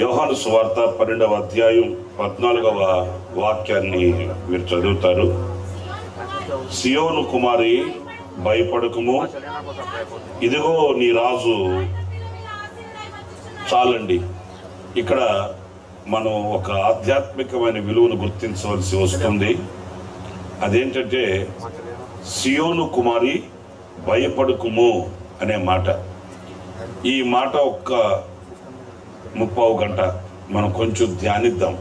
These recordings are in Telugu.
యోహాను సువార్త 12వ అధ్యాయం 14వ వాక్యాన్ని మీరు చదువుతారు. సియోను కుమారి భయపడకుము, ఇదిగో నీ రాజు. చాలండి, ఇక్కడ మనం ఒక ఆధ్యాత్మికమైన విలువను గుర్తించవలసి వస్తుంది. అదేంటంటే సియోను కుమారి భయపడకుము అనే మాట. ఈ మాట ఒక్క 30 గంట మనం కొంచెం ధ్యానిద్దాం,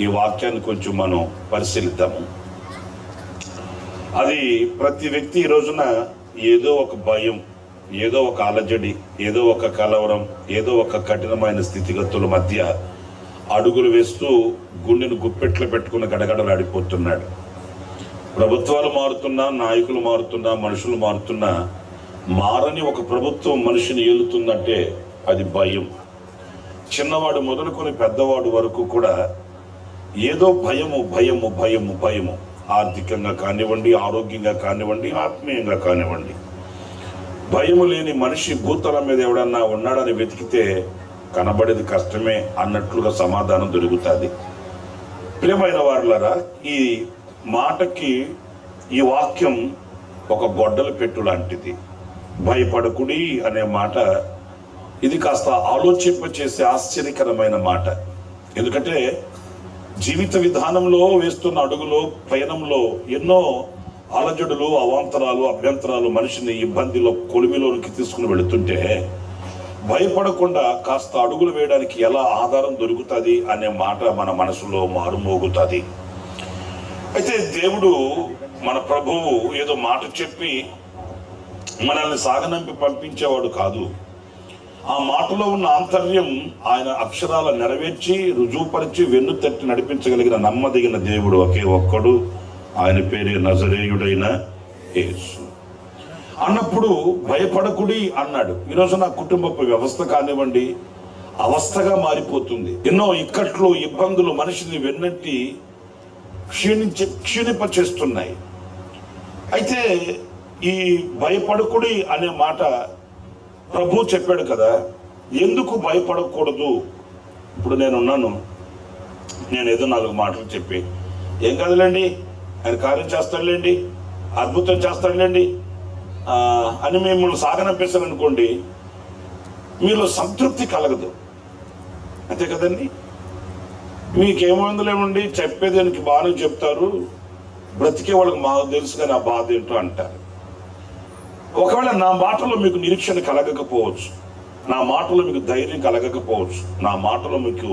ఈ వాక్యాన్ని కొంచెం మనం పరిశీలిద్దాము. అది ప్రతి వ్యక్తి ఈ రోజున ఏదో ఒక భయం, ఏదో ఒక అలజడి, ఏదో ఒక కలవరం, ఏదో ఒక కఠినమైన స్థితిగతుల మధ్య అడుగులు వేస్తూ గుండెను గుప్పెట్లు పెట్టుకుని గడగడలాడిపోతున్నాడు. ప్రభుత్వాలు మారుతున్నా, నాయకులు మారుతున్నా, మనుషులు మారుతున్నా, మారని ఒక ప్రభుత్వం మనిషిని ఏలుతుందంటే అది భయం. చిన్నవాడు మొదలుకొని పెద్దవాడు వరకు కూడా ఏదో భయము భయము భయము భయము. ఆర్థికంగా కానివ్వండి, ఆరోగ్యంగా కానివ్వండి, ఆత్మీయంగా కానివ్వండి. భయము లేని మనిషి భూతలం మీద ఎవడన్నా ఉన్నాడని వెతికితే కనబడేది కష్టమే అన్నట్లుగా సమాధానం దొరుకుతుంది. ప్రియమైన వారులారా, ఈ మాటకి ఈ వాక్యం ఒక గొడ్డల పెట్టు లాంటిది. భయపడకుడి అనే మాట ఇది కాస్త ఆలోచింపచేసే ఆశ్చర్యకరమైన మాట. ఎందుకంటే జీవిత విధానంలో వేస్తున్న అడుగులో, పయనంలో ఎన్నో అలజడులు, అవాంతరాలు, అభ్యంతరాలు మనిషిని ఇబ్బందిలో, కొలిమిలోనికి తీసుకుని వెళుతుంటే భయపడకుండా కాస్త అడుగులు వేయడానికి ఎలా ఆధారం దొరుకుతుంది అనే మాట మన మనసులో మారుమోగుతుంది. అయితే దేవుడు, మన ప్రభువు ఏదో మాట చెప్పి మనల్ని సాగనంపి పంపించేవాడు కాదు. ఆ మాటలో ఉన్న ఆంతర్యం ఆయన అక్షరాల నెరవేర్చి, రుజువుపరిచి, వెన్ను తట్టి నడిపించగలిగిన నమ్మదగిన దేవుడు ఒకే ఒక్కడు. ఆయన పేరే నజరేయుడైన యేసు. అన్నప్పుడు భయపడకుడి అన్నాడు. ఈరోజు నా కుటుంబపు వ్యవస్థ కానివ్వండి అవస్థగా మారిపోతుంది. ఎన్నో ఇక్కట్లు, ఇబ్బందులు మనిషిని వెన్నట్టి క్షీణింపచేస్తున్నాయి. అయితే ఈ భయపడకుడి అనే మాట ప్రభు చెప్పాడు కదా, ఎందుకు భయపడకూడదు? ఇప్పుడు నేనున్నాను, నేను ఏదో 4 మాటలు చెప్పి ఏం కాదులేండి, ఆయన కార్యం చేస్తాడులేండి, అద్భుతం చేస్తాడులేండి అని మిమ్మల్ని సాగనంపేశాను అనుకోండి, మీలో సంతృప్తి కలగదు. అంతే కదండి. మీకేమందులేమండి, చెప్పేదానికి బాగానే చెప్తారు, బ్రతికే వాళ్ళకి మాకు తెలుసు కానీ ఆ బాధ ఏంటో అంటారు. ఒకవేళ నా మాటలో మీకు నిరీక్షణ కలగకపోవచ్చు, నా మాటలో మీకు ధైర్యం కలగకపోవచ్చు, నా మాటలో మీకు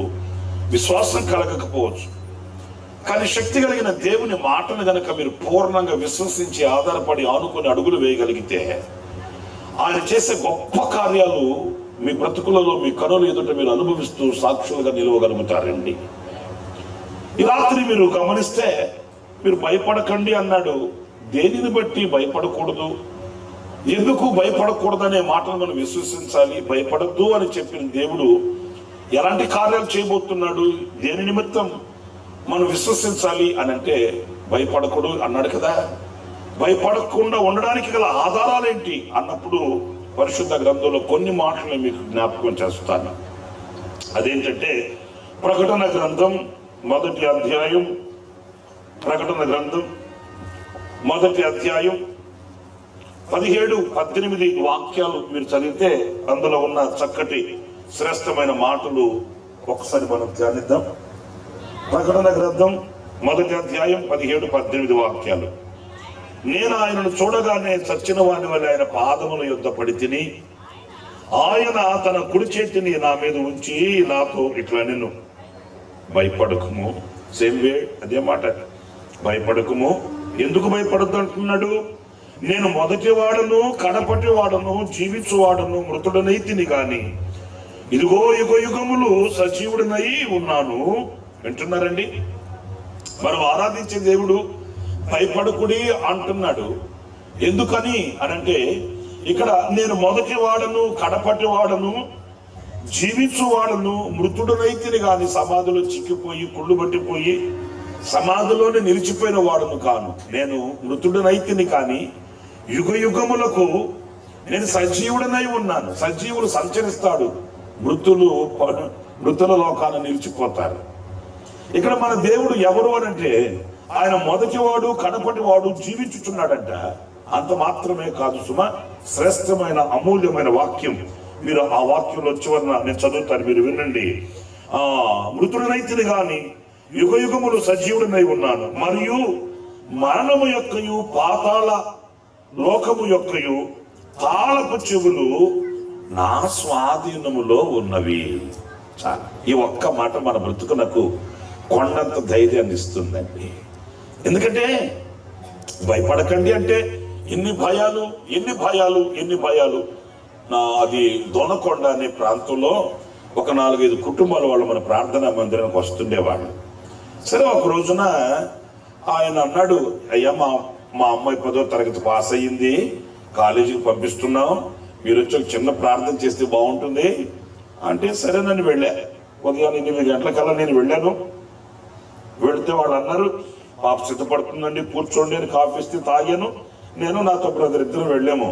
విశ్వాసం కలగకపోవచ్చు, కానీ శక్తి కలిగిన దేవుని మాటను గనక మీరు పూర్ణంగా విశ్వసించి, ఆధారపడి, ఆనుకొని అడుగులు వేయగలిగితే ఆయన చేసే గొప్ప కార్యాలు మీ బ్రతుకులలో, మీ కనుల ఎదుట మీరు అనుభవిస్తూ సాక్షులుగా నిలవగలుగుతారండి. ఈ రాత్రి మీరు గమనిస్తే, మీరు భయపడకండి అన్నాడు. దేనిని బట్టి భయపడకూడదు, ఎందుకు భయపడకూడదనే మాటను మనం విశ్వసించాలి. భయపడద్దు అని చెప్పిన దేవుడు ఎలాంటి కార్యాలు చేయబోతున్నాడు, దేని నిమిత్తం మనం విశ్వసించాలి అని అంటే భయపడకూడదు అన్నాడు కదా. భయపడకుండా ఉండడానికి గల ఆధారాలేంటి అన్నప్పుడు పరిశుద్ధ గ్రంథంలో కొన్ని మాటలు మీకు జ్ఞాపకం చేస్తాను. అదేంటంటే ప్రకటన గ్రంథం 1వ అధ్యాయం, ప్రకటన గ్రంథం 1వ అధ్యాయం 17-18 వాక్యాలు మీరు చదివితే అందులో ఉన్న చక్కటి శ్రేష్టమైన మాటలు ఒకసారి మనం ధ్యానిద్దాం. ప్రకటన గ్రంథం 1వ అధ్యాయం 17-18 వాక్యాలు. నేను ఆయనను చూడగానే చచ్చిన వాని వల్ల ఆయన పాదముల యొద్ద పడి తిని, ఆయన తన కుడి చేతిని నా మీద ఉంచి నాతో ఇట్లా, నేను భయపడకుము. సేమ్ వే, అదే మాట, భయపడకుము. ఎందుకు భయపడద్దు అంటున్నాడు? నేను మొదటి వాడను, కడపటి వాడను, జీవించువాడను, మృతుడనైతిని గాని ఇదిగో యుగ యుగములు సజీవుడినై ఉన్నాను. వింటున్నారండి? మనం ఆరాధించే దేవుడు భయపడకుడి అంటున్నాడు. ఎందుకని అనంటే, ఇక్కడ నేను మొదటి వాడను, కడపటి వాడను, జీవించువాడను, మృతుడనైతిని గాని సమాధిలో చిక్కిపోయి కుళ్ళు పట్టిపోయి సమాధిలోనే నిలిచిపోయిన వాడును కాను. నేను మృతుడనైతిని కానీ యుగ యుగములకు నేను సజీవుడనై ఉన్నాను. సజీవులు సంచరిస్తాడు, మృతులు మృతుల లోకాన నిలిచిపోతారు. ఇక్కడ మన దేవుడు ఎవరు అనంటే ఆయన మొదటివాడు కడపటివాడు జీవించుచున్నాడంట. అంత మాత్రమే కాదు సుమ, శ్రేష్టమైన అమూల్యమైన వాక్యం. మీరు ఆ వాక్యంలో చివరన నేను చదువుతాను, మీరు వినండి. మృతుడనైతిని గాని యుగ యుగములు సజీవుడనై ఉన్నాను, మరియు మరణము యొక్కయు పాతాళ లోకము యొక్కయు తాళపు చెవులు నా స్వాధీనములో ఉన్నవి. చాలా, ఈ ఒక్క మాట మన బ్రతుకునకు కొండంత ధైర్యాన్ని ఇస్తుందండి. ఎందుకంటే భయపడకండి అంటే ఎన్ని భయాలు ఎన్ని భయాలు ఎన్ని భయాలు. అది దొనకొండ అనే ప్రాంతంలో ఒక 4-5 కుటుంబాల వాళ్ళు మన ప్రార్థనా మందిరానికి వస్తుండేవాళ్ళు. సరే, ఒక రోజున ఆయన అన్నాడు, అయ్యా మా అమ్మాయి 10వ తరగతి పాస్ అయ్యింది, కాలేజీకి పంపిస్తున్నాం, మీరు వచ్చి ఒక చిన్న ప్రార్థన చేస్తే బాగుంటుంది అంటే సరేనని వెళ్ళా. ఉదయం 8 గంటలకల్లా నేను వెళ్ళాను. వెళితే వాళ్ళు అన్నారు, పాప సిద్ధపడుతుందండి, కూర్చోండి అని కాఫీ ఇస్తే తాగాను. నేను నాతో బ్రదర్ ఇద్దరు వెళ్ళాము.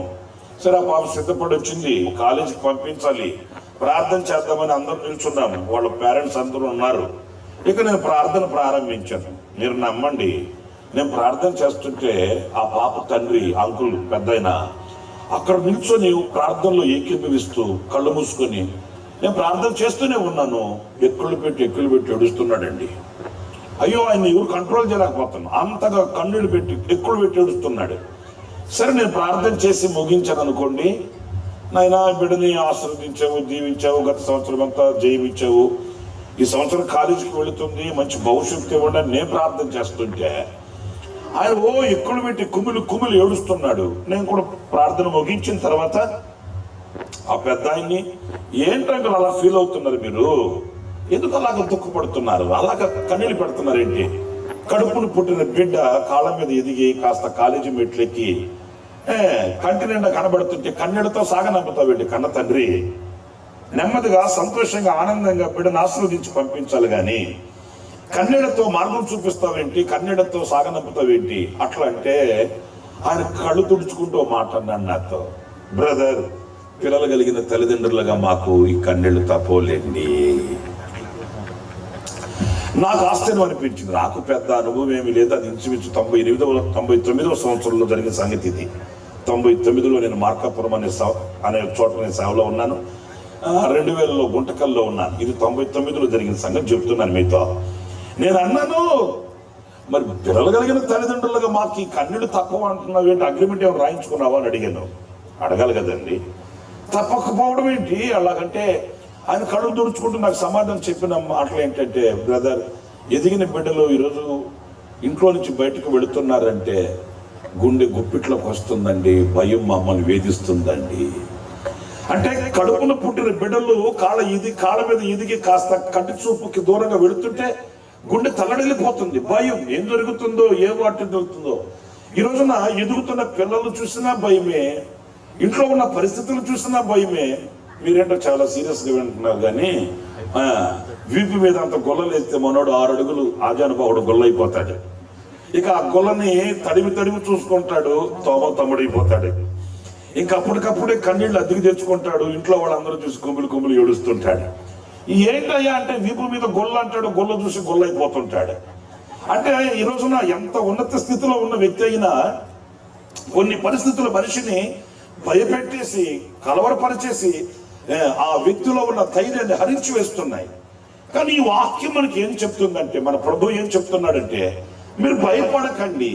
సరే, ఆ పాప సిద్ధపడి వచ్చింది, కాలేజీకి పంపించాలి, ప్రార్థన చేద్దామని అందరూ నిల్చున్నాము. వాళ్ళ పేరెంట్స్ అందరూ ఉన్నారు. ఇక నేను ప్రార్థన ప్రారంభించాను. మీరు నమ్మండి, నేను ప్రార్థన చేస్తుంటే ఆ పాప తండ్రి అంకుల్ పెద్దయినా అక్కడ నిల్చొని ప్రార్థనలో ఏకీభవిస్తూ కళ్ళు మూసుకొని నేను ప్రార్థన చేస్తూనే ఉన్నాను. ఎక్కులు పెట్టి ఏడుస్తున్నాడండి. అయ్యో, ఆయన ఎవరు కంట్రోల్ చేయలేకపోతున్నాను, అంతగా కన్నీళ్ళు పెట్టి ఎక్కులు పెట్టి ఏడుస్తున్నాడు. సరే, నేను ప్రార్థన చేసి ముగించాను అనుకోండి. నాయనా, బిడ్డని ఆశీర్వదించావు, దీవించావు, గత సంవత్సరం అంతా జయమిచ్చావు, ఈ సంవత్సరం కాలేజీకి వెళుతుంది, మంచి భవిష్యత్తు ఇవ్వండి అని నేను ప్రార్థన చేస్తుంటే ఆయన ఎక్కులు పెట్టి కుమిలి ఏడుస్తున్నాడు. నేను కూడా ప్రార్థన ముగించిన తర్వాత ఆ పెద్ద ఆయన్ని, ఏంటంటే అలా ఫీల్ అవుతున్నారు మీరు, ఎందుకు అలాగ దుఃఖపడుతున్నారు, అలాగ కన్నీళ్ళు పెడుతున్నారేంటి? కడుపును పుట్టిన బిడ్డ కాళ్ళ మీద ఎదిగి కాస్త కాలేజీ మెట్లెక్కి కంటి నిండా కనబడుతుంటే కన్నీళ్లతో సాగనంపుతావేంటి కన్న తండ్రి? నెమ్మదిగా సంతోషంగా ఆనందంగా బిడ్డను ఆశీర్వదించి పంపించాలి గాని కన్నీళ్లతో మార్గం చూపిస్తావేంటి, కన్నీళ్లతో సాగనంపుతావేంటి? అట్లా అంటే ఆయన కళ్ళు తుడుచుకుంటూ మాట అన్నాడు నాతో, బ్రదర్, పిల్లలు కలిగిన తల్లిదండ్రులుగా మాకు ఈ కన్నీళ్లు తప్పలేండి. నాకు ఆశ్చర్యం అనిపించింది. నాకు పెద్ద అనుభవం ఏమీ లేదు. అది ఇంచుమించు 99వ సంవత్సరంలో జరిగిన సంగతి ఇది. 99లో నేను మార్కాపురం అనే చోట నేను సేవలో ఉన్నాను. 2000లో గుంటకల్లో ఉన్నాను. ఇది 99లో జరిగిన సంగతి చెప్తున్నాను మీతో. నేను అన్నాను, మరి పిల్లలు కలిగిన తల్లిదండ్రులుగా మాకు ఈ కన్నీళ్ళు తక్కువ అంటున్నావు ఏంటి, అగ్రిమెంట్ ఏమైనా రాయించుకున్నావా అని అడిగాను. అడగాలి కదండి, తప్పకపోవడం ఏంటి? అలాగంటే ఆయన కళ్ళు తుడుచుకుంటూ నాకు సమాధానం చెప్పిన మాటలు ఏంటంటే, బ్రదర్, ఎదిగిన బిడ్డలు ఈరోజు ఇంట్లో నుంచి బయటకు వెళుతున్నారంటే గుండె గుప్పిట్లోకి వస్తుందండి, భయం మమ్మల్ని వేధిస్తుందండి. అంటే కడుపున పుట్టిన బిడ్డలు కాళ్ళ మీద ఎదిగి కాస్త కంటి చూపుకి దూరంగా వెళుతుంటే గుండె తల్లడిల్లిపోతుంది. భయం, ఏం జరుగుతుందో, ఏ వాటి జరుగుతుందో. ఈ రోజున ఎదుగుతున్న పిల్లలు చూసినా భయమే, ఇంట్లో ఉన్న పరిస్థితులు చూసినా భయమే. మీరేంటో చాలా సీరియస్ గా వింటున్నారు కానీ వీపు మీద అంత గొల్లలేస్తే మనోడు 6 అడుగులు ఆజానుభావుడు గొల్లైపోతాడు. ఇక ఆ గొల్లని తడిమి చూసుకుంటాడు, తమ్ముడైపోతాడు. ఇంకా అప్పటికప్పుడే కన్నీళ్ళు అద్దెకి తెచ్చుకుంటాడు. ఇంట్లో వాళ్ళందరూ చూసి కుమిలి ఏడుస్తుంటాడు. ఏంటయ్యా అంటే వీపు మీద గొల్ల అంటాడు, గొల్ల చూసి గొల్లైపోతుంటాడు. అంటే ఈ రోజున ఎంత ఉన్నత స్థితిలో ఉన్న వ్యక్తి అయినా కొన్ని పరిస్థితులు మనిషిని భయపెట్టేసి కలవరపరిచేసి ఆ వ్యక్తిలో ఉన్న ధైర్యాన్ని హరించి వేస్తున్నాయి. కానీ ఈ వాక్యం మనకి ఏం చెప్తుందంటే, మన ప్రభు ఏం చెప్తున్నాడంటే, మీరు భయపడకండి.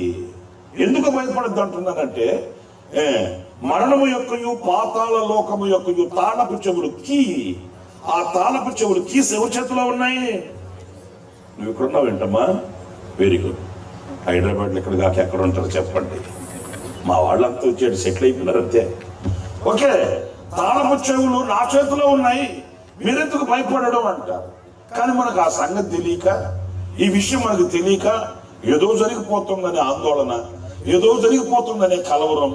ఎందుకు భయపడద్దు అంటున్నానంటే, మరణము యొక్కయు పాతాళ లోకము యొక్కయు తాళపు చెవులు ఆ తాళపు చెవులు ఎవరి చేతిలో ఉన్నాయి? నువ్వు ఇక్కడున్నావు ఏంటమ్మా? Very good. హైదరాబాద్లో ఇక్కడ కాక ఎక్కడ ఉంటారు చెప్పండి? మా వాళ్ళంతా వచ్చాడు, సెటిల్ అయిపోయినారు అంతే. ఓకే, తాళపు చెవులు నా చేతిలో ఉన్నాయి, మీరెందుకు భయపడడం అంటారు. కానీ మనకు ఆ సంగతి తెలియక, ఈ విషయం మనకు తెలియక ఏదో జరిగిపోతుందనే ఆందోళన, ఏదో జరిగిపోతుందనే కలవరం,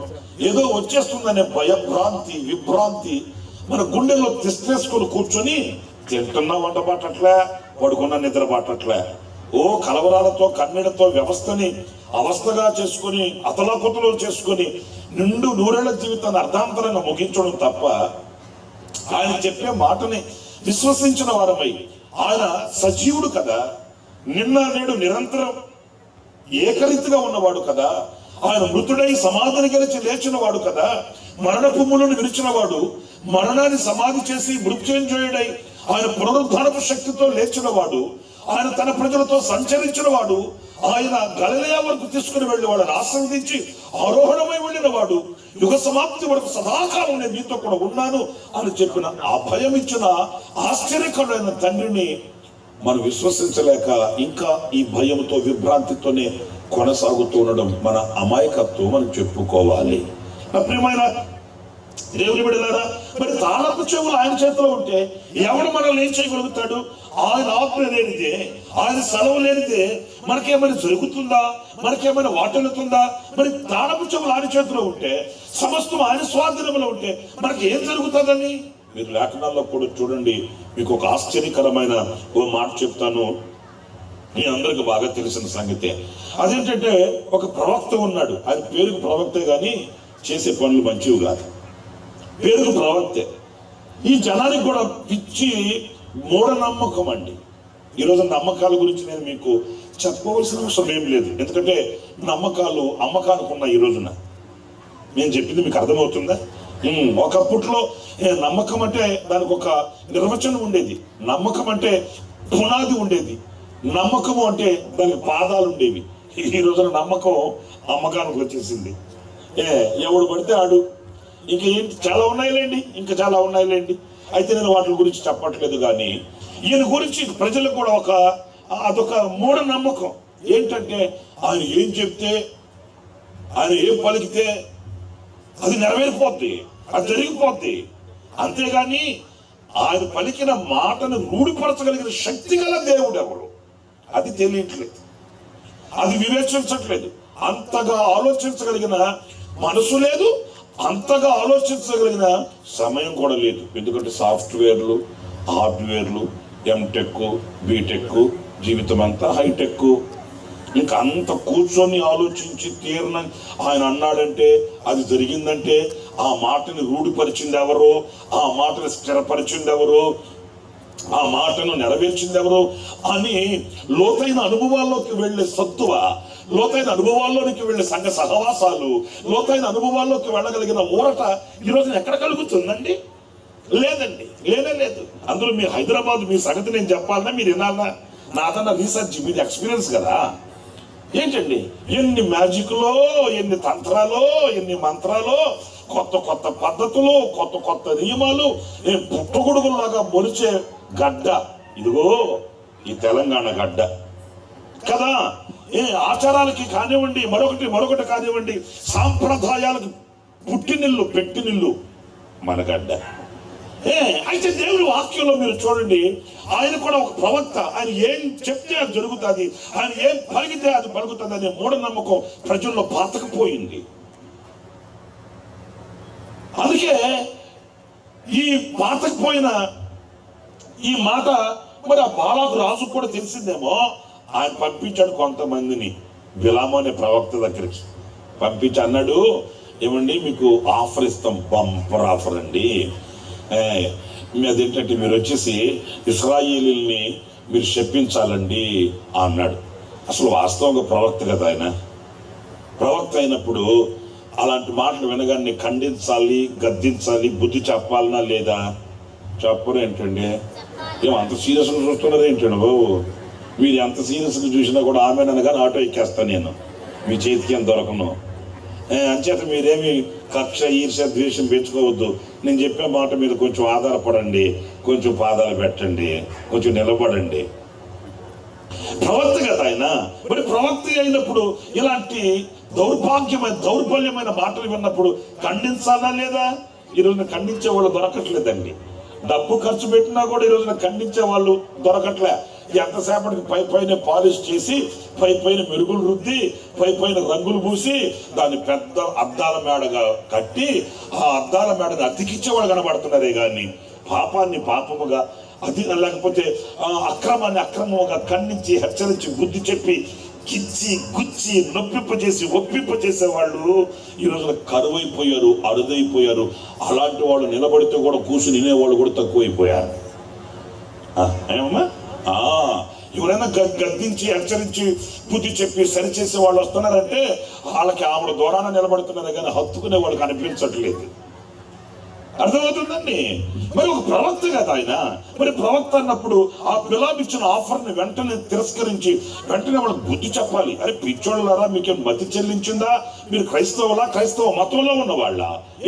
ఏదో వచ్చేస్తుందనే విభ్రాంతి మన గుండెల్లో తిష్టేసుకుని కూర్చొని తింటున్నా వంట బాటట్లే, పడుకున్న నిద్ర బాటట్లే, కలవరాలతో కన్నీళ్లతో వ్యవస్థని అవస్థగా చేసుకుని అతలాకుతలు చేసుకుని నూరేళ్ల జీవితాన్ని అర్ధాంతరంగా ముగించడం తప్ప ఆయన చెప్పే మాటని విశ్వసించిన వారమై, ఆయన సజీవుడు కదా, నిన్న నేడు నిరంతరం ఏకరీతిగా ఉన్నవాడు కదా, ఆయన మృతుడై సమాధిని గెలిచి లేచిన వాడు కదా, మరణపు ములను విరిచిన వాడు, మరణాన్ని సమాధి చేసి మృత్యుంజయుడై ఆయన పునరుద్ధారపు శక్తితో లేచిన వాడు, ఆయన తన ప్రజలతో సంచరించిన వాడు, ఆయన గలిలయ వరకు తీసుకుని వెళ్ళి వాళ్ళని ఆశీర్వదించి ఆరోహణమై వెళ్ళిన వాడు, యుగ సమాప్తి వరకు సదాకాలం నేను మీతో కూడా ఉన్నాను అని చెప్పిన ఆ భయం ఇచ్చిన ఆశ్చర్యకరమైన తండ్రిని మనం విశ్వసించలేక ఇంకా ఈ భయంతో విభ్రాంతితోనే కొనసాగుతూ ఉండడం మన అమాయకత్వం అని చెప్పుకోవాలి. నా ప్రియమైన దేవుని బిడ్డలారా, మరి తాళపు చెవులు ఆయన చేతిలో ఉంటే ఎవడు మనల్ని ఏం చేయగలుగుతాడు? ఆయన ఆజ్ఞ లేనిదే, ఆయన సెలవు లేనిదే మనకేమైనా జరుగుతుందా? మనకేమైనా వాటెలుతుందా? మరి తాళపు చెవులు ఆయన చేతిలో ఉంటే, సమస్తం ఆయన స్వాధీనంలో ఉంటే మనకి ఏం జరుగుతుందని మీరు లేఖనాల్లో కూడా చూడండి. మీకు ఒక ఆశ్చర్యకరమైన ఓ మాట చెప్తాను, మీ అందరికి బాగా తెలిసిన సంగతే. అదేంటంటే, ఒక ప్రవక్త ఉన్నాడు. ఆయన పేరుకు ప్రవక్తే గాని చేసే పనులు మంచివి కాదు. పేరుకు ప్రవక్తే. ఈ జనానికి కూడా పిచ్చి మూఢనమ్మకం అండి. ఈరోజు నమ్మకాల గురించి నేను మీకు చెప్పవలసిన అవసరం ఏం లేదు, ఎందుకంటే నమ్మకాలు అమ్మకానికి ఉన్నాయి. ఈ రోజున నేను చెప్పింది మీకు అర్థమవుతుందా? ఒకప్పట్లో నమ్మకం అంటే దానికి ఒక నిర్వచనం ఉండేది. నమ్మకం అంటే పునాది ఉండేది. నమ్మకము అంటే దానికి పాదాలు ఉండేవి. ఈ రోజున నమ్మకం అమ్మకానికి వచ్చేసింది. ఎవడు పడితే ఆడు. ఇంకా ఏంటి, చాలా ఉన్నాయిలేండి, ఇంకా చాలా ఉన్నాయిలేండి. అయితే నేను వాటి గురించి చెప్పట్లేదు, కానీ ఈయన గురించి ప్రజలకు కూడా అదొక మూఢనమ్మకం. ఏంటంటే, ఆయన ఏం చెప్తే, ఆయన ఏం పలికితే అది నెరవేరిపోద్ది, అది జరిగిపోద్ది. అంతేగాని ఆయన పలికిన మాటను రూఢిపరచగలిగిన శక్తి గల దేవుడు ఎవరు, అది తెలియట్లేదు, అది వివేచించట్లేదు. అంతగా ఆలోచించగలిగిన మనసు లేదు, అంతగా ఆలోచించగలిగిన సమయం కూడా లేదు. ఎందుకంటే సాఫ్ట్వేర్లు, హార్డ్వేర్లు, ఎంటెక్, బీటెక్, జీవితం అంతా హైటెక్. ఇంకా అంత కూర్చొని ఆలోచించి తీరన ఆయన అన్నాడంటే, అది జరిగిందంటే, ఆ మాటని రూఢిపరిచింది ఎవరు, ఆ మాటని స్థిరపరిచింది ఎవరు, ఆ మాటను నెరవేర్చింది ఎవరు అని లోతైన అనుభవాల్లోకి వెళ్లే సత్తువ, లోతైన అనుభవాల్లోనికి వెళ్లే సంఘ సహవాసాలు, లోతైన అనుభవాల్లోకి వెళ్ళగలిగిన ఊరట ఈ రోజున ఎక్కడ కలుగుతుందండి? లేదండి, లేనే లేదు. అందులో మీ హైదరాబాద్ మీ సంగతి నేను చెప్పాలన్నా, మీరు వినాలన్నా, నాదన్న రీసెర్చ్, మీది ఎక్స్పీరియన్స్ కదా. ఏంటండి, ఎన్ని మ్యాజిక్లో, ఎన్ని తంత్రాలో, ఎన్ని మంత్రాలో, కొత్త కొత్త పద్ధతులు, కొత్త కొత్త నియమాలు, పుట్టగొడుగులాగా మొలిచే గడ్డ ఇదిగో ఈ తెలంగాణ గడ్డ కదా. ఆచారాలకి కానివ్వండి, మరొకటి కానివ్వండి, సాంప్రదాయాలకు పుట్టినిల్లు పెట్టినిల్లు మన గడ్డ. అయితే దేవుని వాక్యంలో మీరు చూడండి, ఆయన కూడా ఒక ప్రవక్త. ఆయన ఏం చెప్తే అది జరుగుతుంది, ఆయన ఏం పలికితే అది పలుకుతుంది అనే మూఢనమ్మకం ప్రజల్లో పాతకపోయింది. అందుకే ఈ పాతకపోయిన ఈ మాట మరి ఆ బాలాకు రాజు కూడా తెలిసిందేమో. ఆయన పంపించాడు కొంతమందిని, బిలాము అనే ప్రవక్త దగ్గరికి పంపించి అన్నాడు, ఏమండి మీకు ఆఫర్ ఇస్తాం, బంపర్ ఆఫర్ అండి. అదేంటంటే మీరు వచ్చేసి ఇశ్రాయేలీల్ని మీరు శపించాలండి అన్నాడు. అసలు వాస్తవంగా ప్రవక్త కదా ఆయన. ప్రవక్త అయినప్పుడు అలాంటి మాటలు వినగానే ఖండించాలి, గద్దించాలి, బుద్ధి చెప్పాలనా లేదా? చెప్పరు ఏంటండి? ఏమో అంత సీరియస్గా చూస్తున్నది ఏంటండి బాబు? మీరు ఎంత సీరియస్గా చూసినా కూడా ఆమె అనగానే ఆటో ఎక్కేస్తాను నేను, మీ చేతికి ఏం దొరకను. అంచేత మీరేమి కక్ష, ఈర్ష్య, ద్వేషం పెంచుకోవద్దు. నేను చెప్పే మాట మీద కొంచెం ఆధారపడండి, కొంచెం పాదాలు పెట్టండి, కొంచెం నిలబడండి. ప్రవక్త కదా ఆయన. మరి ప్రవక్త అయినప్పుడు ఇలాంటి దౌర్బల్యమైన మాటలు విన్నప్పుడు ఖండించాలా లేదా? ఈ రోజున ఖండించే వాళ్ళు దొరకట్లేదండి. డబ్బు ఖర్చు పెట్టినా కూడా ఈ రోజున ఖండించే వాళ్ళు దొరకట్లే. ఎంతసేపటికి పైన పాలిష్ చేసి, పైన మెరుగులు రుద్ది, పైన రంగులు పూసి, దాన్ని పెద్ద అద్దాల మేడగా కట్టి, ఆ అద్దాల మేడని అతికిచ్చేవాడు కనబడుతున్నారే కానీ పాపాన్ని పాపముగా, అది లేకపోతే అక్రమాన్ని అక్రమంగా ఖండించి, హెచ్చరించి, బుద్ధి చెప్పి, గిచ్చి గుచ్చి నొప్పింపజేసి ఒప్పింపజేసే వాళ్ళు ఈ రోజున కరువైపోయారు, అరుదైపోయారు. అలాంటి వాళ్ళు నిలబడితే కూడా కూర్చుని వినేవాళ్ళు కూడా తక్కువైపోయారు. ఏమమ్మా? ఎవరైనా గద్దించి హెచ్చరించి బుద్ధి చెప్పి సరిచేసే వాళ్ళు వస్తున్నారంటే వాళ్ళకి ఆవిడ దూరాన నిలబడుతున్నారు కానీ హత్తుకునే వాళ్ళు కనిపించట్లేదు. అర్థమవుతుందండి. మరి ఒక ప్రవక్త కదా ఆయన. మరి ప్రవక్త అన్నప్పుడు ఆ బిలాము ఇచ్చిన ఆఫర్ని వెంటనే తిరస్కరించి వెంటనే వాళ్ళకి బుద్ధి చెప్పాలి. అరే పిచ్చోళ్ళారా, మీకేం మతి చెల్లించిందా? మీరు క్రైస్తవ మతంలో ఉన్న వాళ్ళ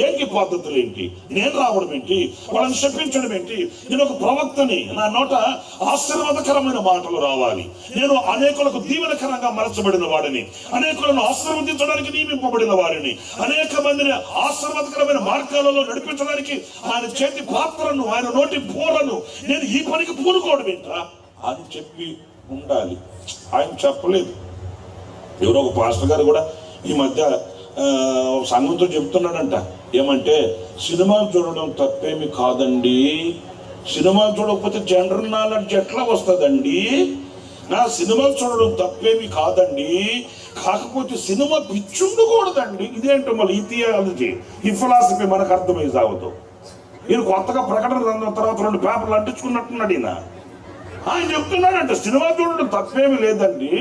ఏంటి పద్ధతులు ఏంటి? నేను రావడం ఏంటి? వాళ్ళని శపించడం ఏంటి? నేను ఒక ప్రవక్తని, నా నోట ఆశీర్వాదకరమైన మాటలు రావాలి. నేను అనేకులకు దీవెనకరంగా మలచబడిన వాడిని, అనేకులను ఆశీర్వదించడానికి నియమింపబడిన వారిని, అనేక మందిని ఆశీర్వాదకరమైన మార్గాలలో నడిపించడానికి ఆయన చేతి పాత్రను, ఆయన నోటి పూలను నేను ఈ పనికి పూనుకోవడం ఏంట్రా అని చెప్పి ఉండాలి. ఆయన చెప్పలేదు. ఎవరో ఒక పాస్టర్ గారు కూడా ఈ మధ్య సంఘంతో చెప్తున్నాడంట. ఏమంటే, సినిమాలు చూడడం తప్పేమి కాదండి, సినిమాలు చూడకపోతే జనరల్ నాలెడ్జ్ ఎట్లా వస్తుందండి? నా సినిమాలు చూడడం తప్పేమి కాదండి, కాకపోతే సినిమా పిచ్చి ఉండకూడదండి. ఇదేంటో మళ్ళీ ఈ థియాలజీ, ఈ ఫిలాసఫీ మనకు అర్థమై సాగుతూ ఈయన కొత్తగా ప్రకటన తర్వాత 2 పేపర్లు అంటించుకున్నట్టున్నాడు. ఆయన చెప్తున్నాడంటే సినిమా చూడడం తప్పేమి లేదండి,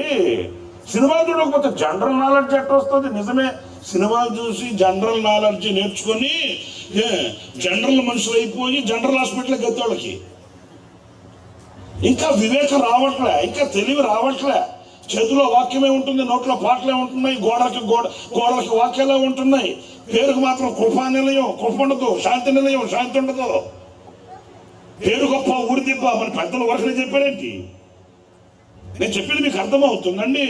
సినిమా చూడకపోతే జనరల్ నాలెడ్జ్ ఎట్లా వస్తుంది? నిజమే, సినిమాలు చూసి జనరల్ నాలెడ్జ్ నేర్చుకొని జనరల్ మనుషులు అయిపోయి జనరల్ హాస్పిటల్ గద్దోళ్ళకి ఇంకా వివేకం రావట్లే, ఇంకా తెలివి రావట్లే. చేతిలో వాక్యమే ఉంటుంది, నోట్లో పాటలే ఉంటున్నాయి, గోడలకి వాక్యాలే ఉంటున్నాయి. పేరుకు మాత్రం కృపా నిలయం, కృప ఉండదు. శాంతి నిలయం, శాంతి ఉండదు. పేరు గొప్ప, ఊరి దిబ్బ, మన పెద్దల వరుసనే చెప్పారేంటి? నేను చెప్పింది మీకు అర్థమవుతుందండి.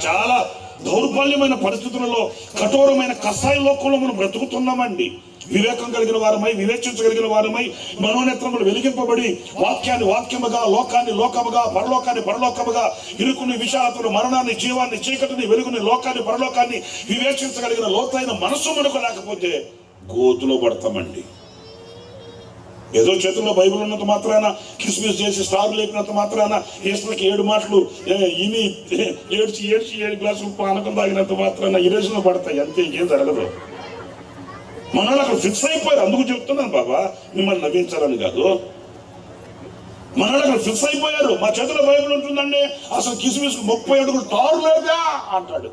చాలా దౌర్బల్యమైన పరిస్థితులలో, కఠోరమైన కషాయ లోకంలో మనం బ్రతుకుతున్నామండి. వివేకం కలిగిన వారమై, వివేచించగలిగిన వారమై, మనోనేత్రములు వెలిగింపబడి వాక్యాన్ని వాక్యముగా, లోకాన్ని లోకముగా, పరలోకాన్ని పరలోకముగా, ఇరుకుని విషాలతను, మరణాన్ని జీవాన్ని, చీకటిని వెలుగుని, లోకాన్ని పరలోకాన్ని వివేచించగలిగిన లోతైన మనస్సు మనకు లేకపోతే గోతులో పడతామండి. ఏదో చేతుల్లో బైబిల్ ఉన్నంత మాత్రాన, కిస్మిస్ చేసి స్టార్ లేపినంత మాత్రాన, ఈశ్వరికి 7 మాటలు ఇని ఏడ్చి 7 గ్లాసులు పానకం తాగినంత మాత్రాన ఇరేసులో పడతాయి. అంతే, ఇంకేం జరగదు. మన అక్కడ ఫిక్స్ అయిపోయారు. అందుకు చెప్తున్నాను బాబా, మిమ్మల్ని నవ్వించాలని కాదు. మన అక్కడ ఫిక్స్ అయిపోయారు. మా చేతిలో బైబిల్ ఉంటుందండి, అసలు కిస్మిస్ 30 అడుగులు టారు లేదా అంటాడు.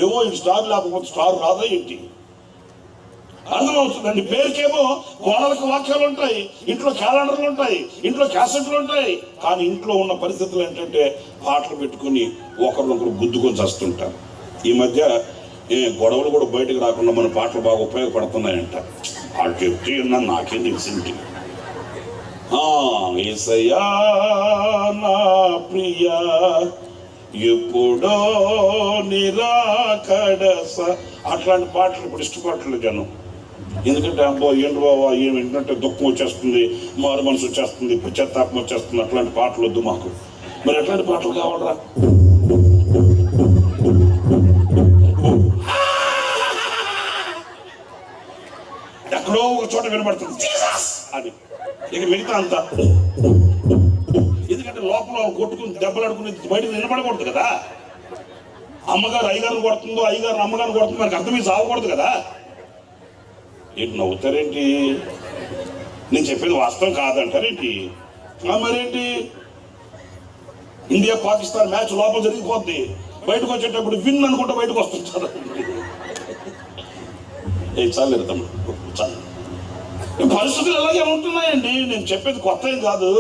ఏవో ఈ స్టార్ లేకపోతే స్టార్ రాదా ఏంటి? అర్థమవుతుందండి. పేరుకేమో గోడలకు వాక్యాలు ఉంటాయి, ఇంట్లో క్యాలెండర్లు ఉంటాయి, ఇంట్లో క్యాసెట్లు ఉంటాయి, కానీ ఇంట్లో ఉన్న పరిస్థితులు ఏంటంటే పాటలు పెట్టుకుని ఒకరినొకరు గుద్దుకొని చేస్తుంటారు. ఈ మధ్య గొడవలు కూడా బయటకు రాకుండా మన పాటలు బాగా ఉపయోగపడుతున్నాయంట. వాళ్ళు చెప్తే నాకేం తెలిసింది. యేసయ్యా నా ప్రియా ఎప్పుడో నిరాకడస, అట్లాంటి పాటలు ఇప్పుడు ఇష్టపడట్లేదు జనం. ఎందుకంటే అబ్బో ఏంటి బాబా, ఏం వింటుంటే దుఃఖం వచ్చేస్తుంది, మారు మనసు వచ్చేస్తుంది, పశ్చాత్తాపం వచ్చేస్తుంది. అట్లాంటి పాటలు వద్దు మాకు. మరి ఎట్లాంటి పాటలు కావాలరా? ఎక్కడో ఒక చోట వినబడుతుంది అని, ఇక మిగతా అంతా ఎందుకంటే లోపల కొట్టుకుని దెబ్బలాడుకుని బయట నిలబడకూడదు కదా. అమ్మగారు అయ్యగారిని కొడుతుందో, అయ్యగారు అమ్మగారిని కొడుతుందో మనకు అర్థమై సాగకూడదు కదా. ఏంటి నవ్వుతారేంటి? నేను చెప్పేది వాస్తవం కాదంటారేంటి? మరేంటి, ఇండియా పాకిస్తాన్ మ్యాచ్ లోపల జరిగిపోద్ది, బయటకు వచ్చేటప్పుడు విన్ అనుకుంటే బయటకు వస్తుంటారు. చాలు తమ్ముడు, చాలు. పరిస్థితులు అలాగే ఉంటున్నాయండి. నేను చెప్పేది కొత్త ఏం కాదు.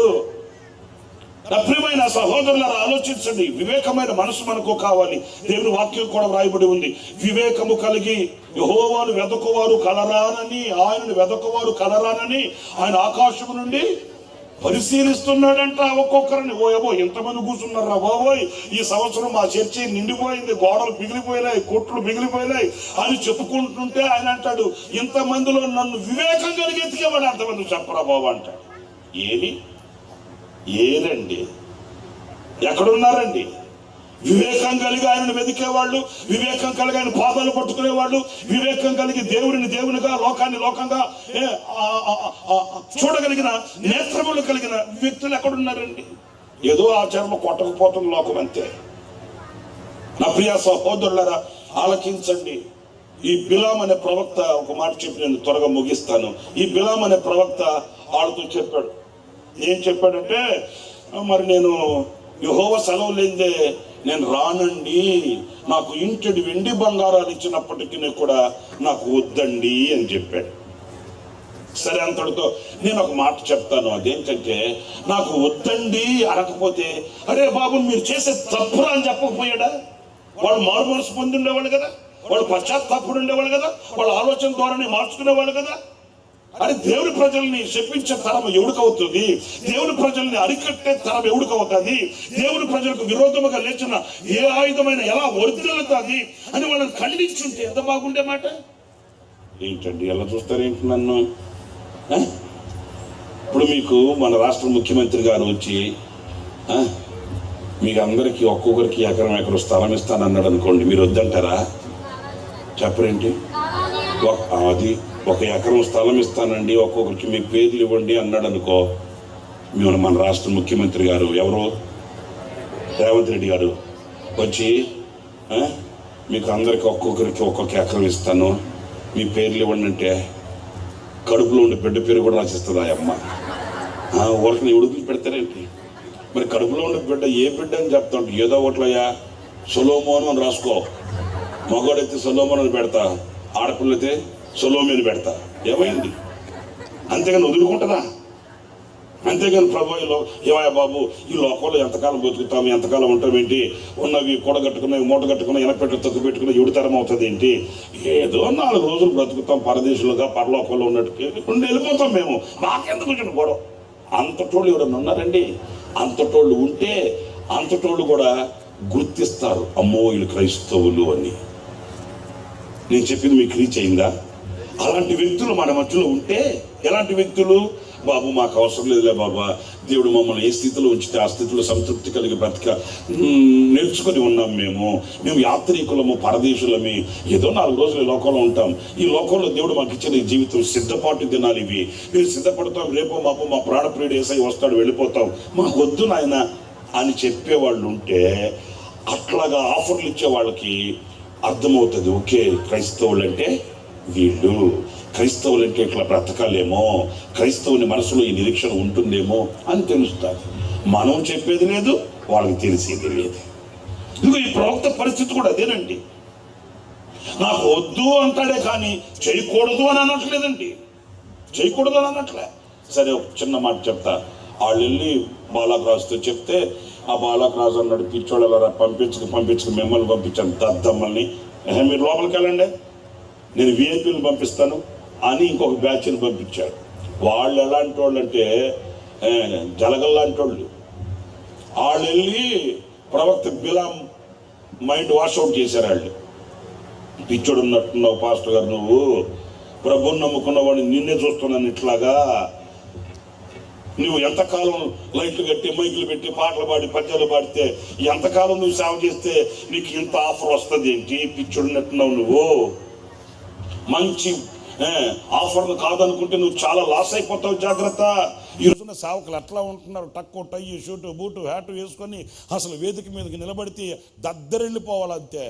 నా ప్రియమైన సహోదరులారా, ఆలోచించండి. వివేకమైన మనసు మనకు కావాలి. దేవుని వాక్యం కూడా వ్రాయబడి ఉంది, వివేకము కలిగి యెహోవాను వెదకువారు కలరానని, ఆయనను వెదకువారు కలరానని ఆయన ఆకాశము నుండి పరిశీలిస్తున్నాడంట ఒక్కొక్కరిని. ఓయబో ఎంతమంది కూర్చున్నారా బాబోయ్, ఈ సంవత్సరం మా చర్చి నిండిపోయింది, గోడలు పిగిలిపోయినాయి, కొట్లు పిగిలిపోయినాయి అని చెప్పుకుంటుంటే ఆయన అంటాడు, ఇంతమందిలో నన్ను వివేకం కలిగి ఎత్తికేవాడు అంతమంది చెప్పరా బాబు అంటాడు. ఏరండి, ఎక్కడున్నారండి? వివేకం కలిగి ఆయనను వెతికేవాళ్ళు, వివేకం కలిగి ఆయన పాదాలు పట్టుకునేవాళ్ళు, వివేకం కలిగి దేవునిగా, లోకాన్ని లోకంగా చూడగలిగిన నేత్రములు కలిగిన వ్యక్తులు ఎక్కడున్నారండి? ఏదో ఆచారంలో కొట్టకపోతున్న లోకం అంతే. నా ప్రియ సహోదరులారా, ఆలకించండి. ఈ బిలాం అనే ప్రవక్త ఒక మాట చెప్పి నేను త్వరగా ముగిస్తాను. ఈ బిలాం అనే ప్రవక్త వాళ్ళతో చెప్పాడు, ఏం చెప్పాడంటే, మరి నేను యెహోవా సెలవు లేదే నేను రానండి, నాకు ఇంటడి వెండి బంగారాలు ఇచ్చినప్పటికీ కూడా నాకు వద్దండి అని చెప్పాడు. సరే, అంతటితో నేను ఒక మాట చెప్తాను. అదేంటంటే, నాకు వద్దండి అనకపోతే, అరే బాబు మీరు చేసే తప్పురా అని చెప్పకపోయాడా? వాళ్ళు మారు మనసు పొంది ఉండేవాళ్ళు కదా, వాళ్ళు పశ్చాత్తాపడి ఉండేవాళ్ళు కదా, వాళ్ళ ఆలోచన ధోరణి మార్చుకునేవాళ్ళు కదా. అని దేవుని ప్రజల్ని శపించే తరం ఎవడికవుతుంది? దేవుని ప్రజల్ని అరికట్టే తరం ఎవడికవుతుంది? దేవుని ప్రజలకు విరోధముగా లేచిన ఏ ఆయుధమైన ఎలా వర్ధిల్లుతుంది అని వాళ్ళని ఖండించుంటే ఎంత బాగుండే మాట. ఏంటండి ఎలా చూస్తారేంటి నన్ను? ఇప్పుడు మీకు మన రాష్ట్ర ముఖ్యమంత్రి గారు వచ్చి మీకు అందరికీ ఒక్కొక్కరికి ఎకరం స్థలం ఇస్తానన్నాడు అనుకోండి, మీరు వద్దంటారా? చెప్పరేంటి? అది ఒక ఎకరం స్థలం ఇస్తానండి, ఒక్కొక్కరికి మీకు పేర్లు ఇవ్వండి అన్నాడు అనుకో, మేము మన రాష్ట్ర ముఖ్యమంత్రి గారు ఎవరు రేవంత్ రెడ్డి గారు వచ్చి మీకు అందరికి ఒక్కొక్కరికి ఒక్కొక్క ఎకరం ఇస్తాను, మీ పేర్లు ఇవ్వండి అంటే కడుపులో ఉండే బిడ్డ పేరు కూడా రాసిస్తుంది ఆ అమ్మ. ఊరికి ఉడుకులు పెడతారేంటి? మరి కడుపులో ఉండే బిడ్డ ఏ బిడ్డ అని చెప్తా ఉంటే ఏదో ఒకట్లయ్యా సొలొమోను అని రాసుకో, మగవాడైతే సొలొమోను అని పెడతా, ఆడపిల్లైతే సొలొమోను పెడతా. ఏమైంది? అంతేగాని వదులుకుంటుందా? అంతేగాని ప్రభులో ఏమయ్యా బాబు ఈ లోకంలో ఎంతకాలం బతుకుతాము, ఎంతకాలం ఉంటాం ఏంటి, ఉన్నవి కూడగట్టుకున్నవి మూట కట్టుకున్న ఎనపెట్టు తగ్గు పెట్టుకున్న ఎవడితరం అవుతుంది ఏంటి, ఏదో 4 రోజులు బ్రతుకుతాం పరదేశులుగా పరలోకంలో ఉన్నట్టు వెళ్ళిపోతాం మేము, మాకెందుకు గొడవ. అంతటోళ్ళు ఎవరన్నా ఉన్నారండి? అంతటోళ్ళు ఉంటే అంతటోళ్ళు కూడా గుర్తిస్తారు, అమ్మో వీళ్ళు క్రైస్తవులు అని. నేను చెప్పింది మీకు రీచ్ అయిందా? అలాంటి వ్యక్తులు మన మధ్యలో ఉంటే, ఎలాంటి వ్యక్తులు? బాబు మాకు అవసరం లేదులే బాబా, దేవుడు మమ్మల్ని ఏ స్థితిలో ఉంచితే ఆ స్థితిలో సంతృప్తి కలిగి బ్రతిక నేర్చుకొని ఉన్నాం, మేము యాత్రికులము, పరదేశులమి, ఏదో 4 రోజులు ఈ లోకంలో ఉంటాం, ఈ లోకంలో దేవుడు మాకు ఇచ్చిన జీవితం సిద్ధపాటు దినాలు ఇవి, మేము సిద్ధపడతాం, రేపో మాపో మా ప్రాణప్రియుడు యేసయ్య వస్తాడు, వెళ్ళిపోతాం, మాకు వద్దు నాయన అని చెప్పేవాళ్ళు ఉంటే, అట్లాగా ఆఫర్లు ఇచ్చే వాళ్ళకి అర్థమవుతుంది, ఓకే క్రైస్తవులు అంటే వీళ్ళు, క్రైస్తవులు అంటే ఇట్లా బ్రతకాలేమో, క్రైస్తవుని మనసులో ఈ నిరీక్షణ ఉంటుందేమో అని తెలుస్తుంది. మనం చెప్పేది లేదు, వాళ్ళకి తెలిసేది లేదు. ఇదిగో ఈ ప్రవక్త పరిస్థితి కూడా అదేనండి. నాకు వద్దు అంటాడే కానీ చేయకూడదు అని అనట్లేదండి, చేయకూడదు అని అనట్లే. సరే ఒక చిన్న మాట చెప్తా. వాళ్ళు వెళ్ళి బాలాకు రాజుతో చెప్తే, ఆ బాలాకు రాజు అన్నాడు, పిచ్చోళ్ళ పంపించుకు మిమ్మల్ని పంపించాను దద్దమ్మల్ని, మీరు లోపలికి వెళ్ళండి, నేను విఐపీలు పంపిస్తాను అని ఇంకొక బ్యాచ్ని పంపించాడు. వాళ్ళు ఎలాంటి వాళ్ళు అంటే జలగల్లాంటి వాళ్ళు. వాళ్ళు వెళ్ళి ప్రవక్త బిలాం మైండ్ వాష్అవుట్ చేశారు. వాళ్ళు పిచ్చోడు ఉన్నట్టున్నావు పాస్టర్ గారు, నువ్వు ప్రభుని నమ్ముకున్న వాడిని నిన్నే చూస్తున్నాను ఇట్లాగా, నువ్వు ఎంతకాలం లైట్లు కట్టి మైకులు పెట్టి పాటలు పాడి పద్యాలు పాడితే ఎంతకాలం నువ్వు సేవ చేస్తే నీకు ఇంత ఆఫర్ వస్తుంది ఏంటి? పిచ్చోడున్నట్టున్నావు నువ్వు, మంచి ఆఫర్లు కాదనుకుంటే నువ్వు చాలా లాస్ అయిపోతావు, జాగ్రత్త. ఈ రోజున సేవకులు ఎట్లా ఉంటున్నారు, టక్కు టై షూటు బూటు హ్యాటు వేసుకొని అసలు వేదిక మీదకి నిలబడితే దద్దరెళ్ళిపోవాలంతే.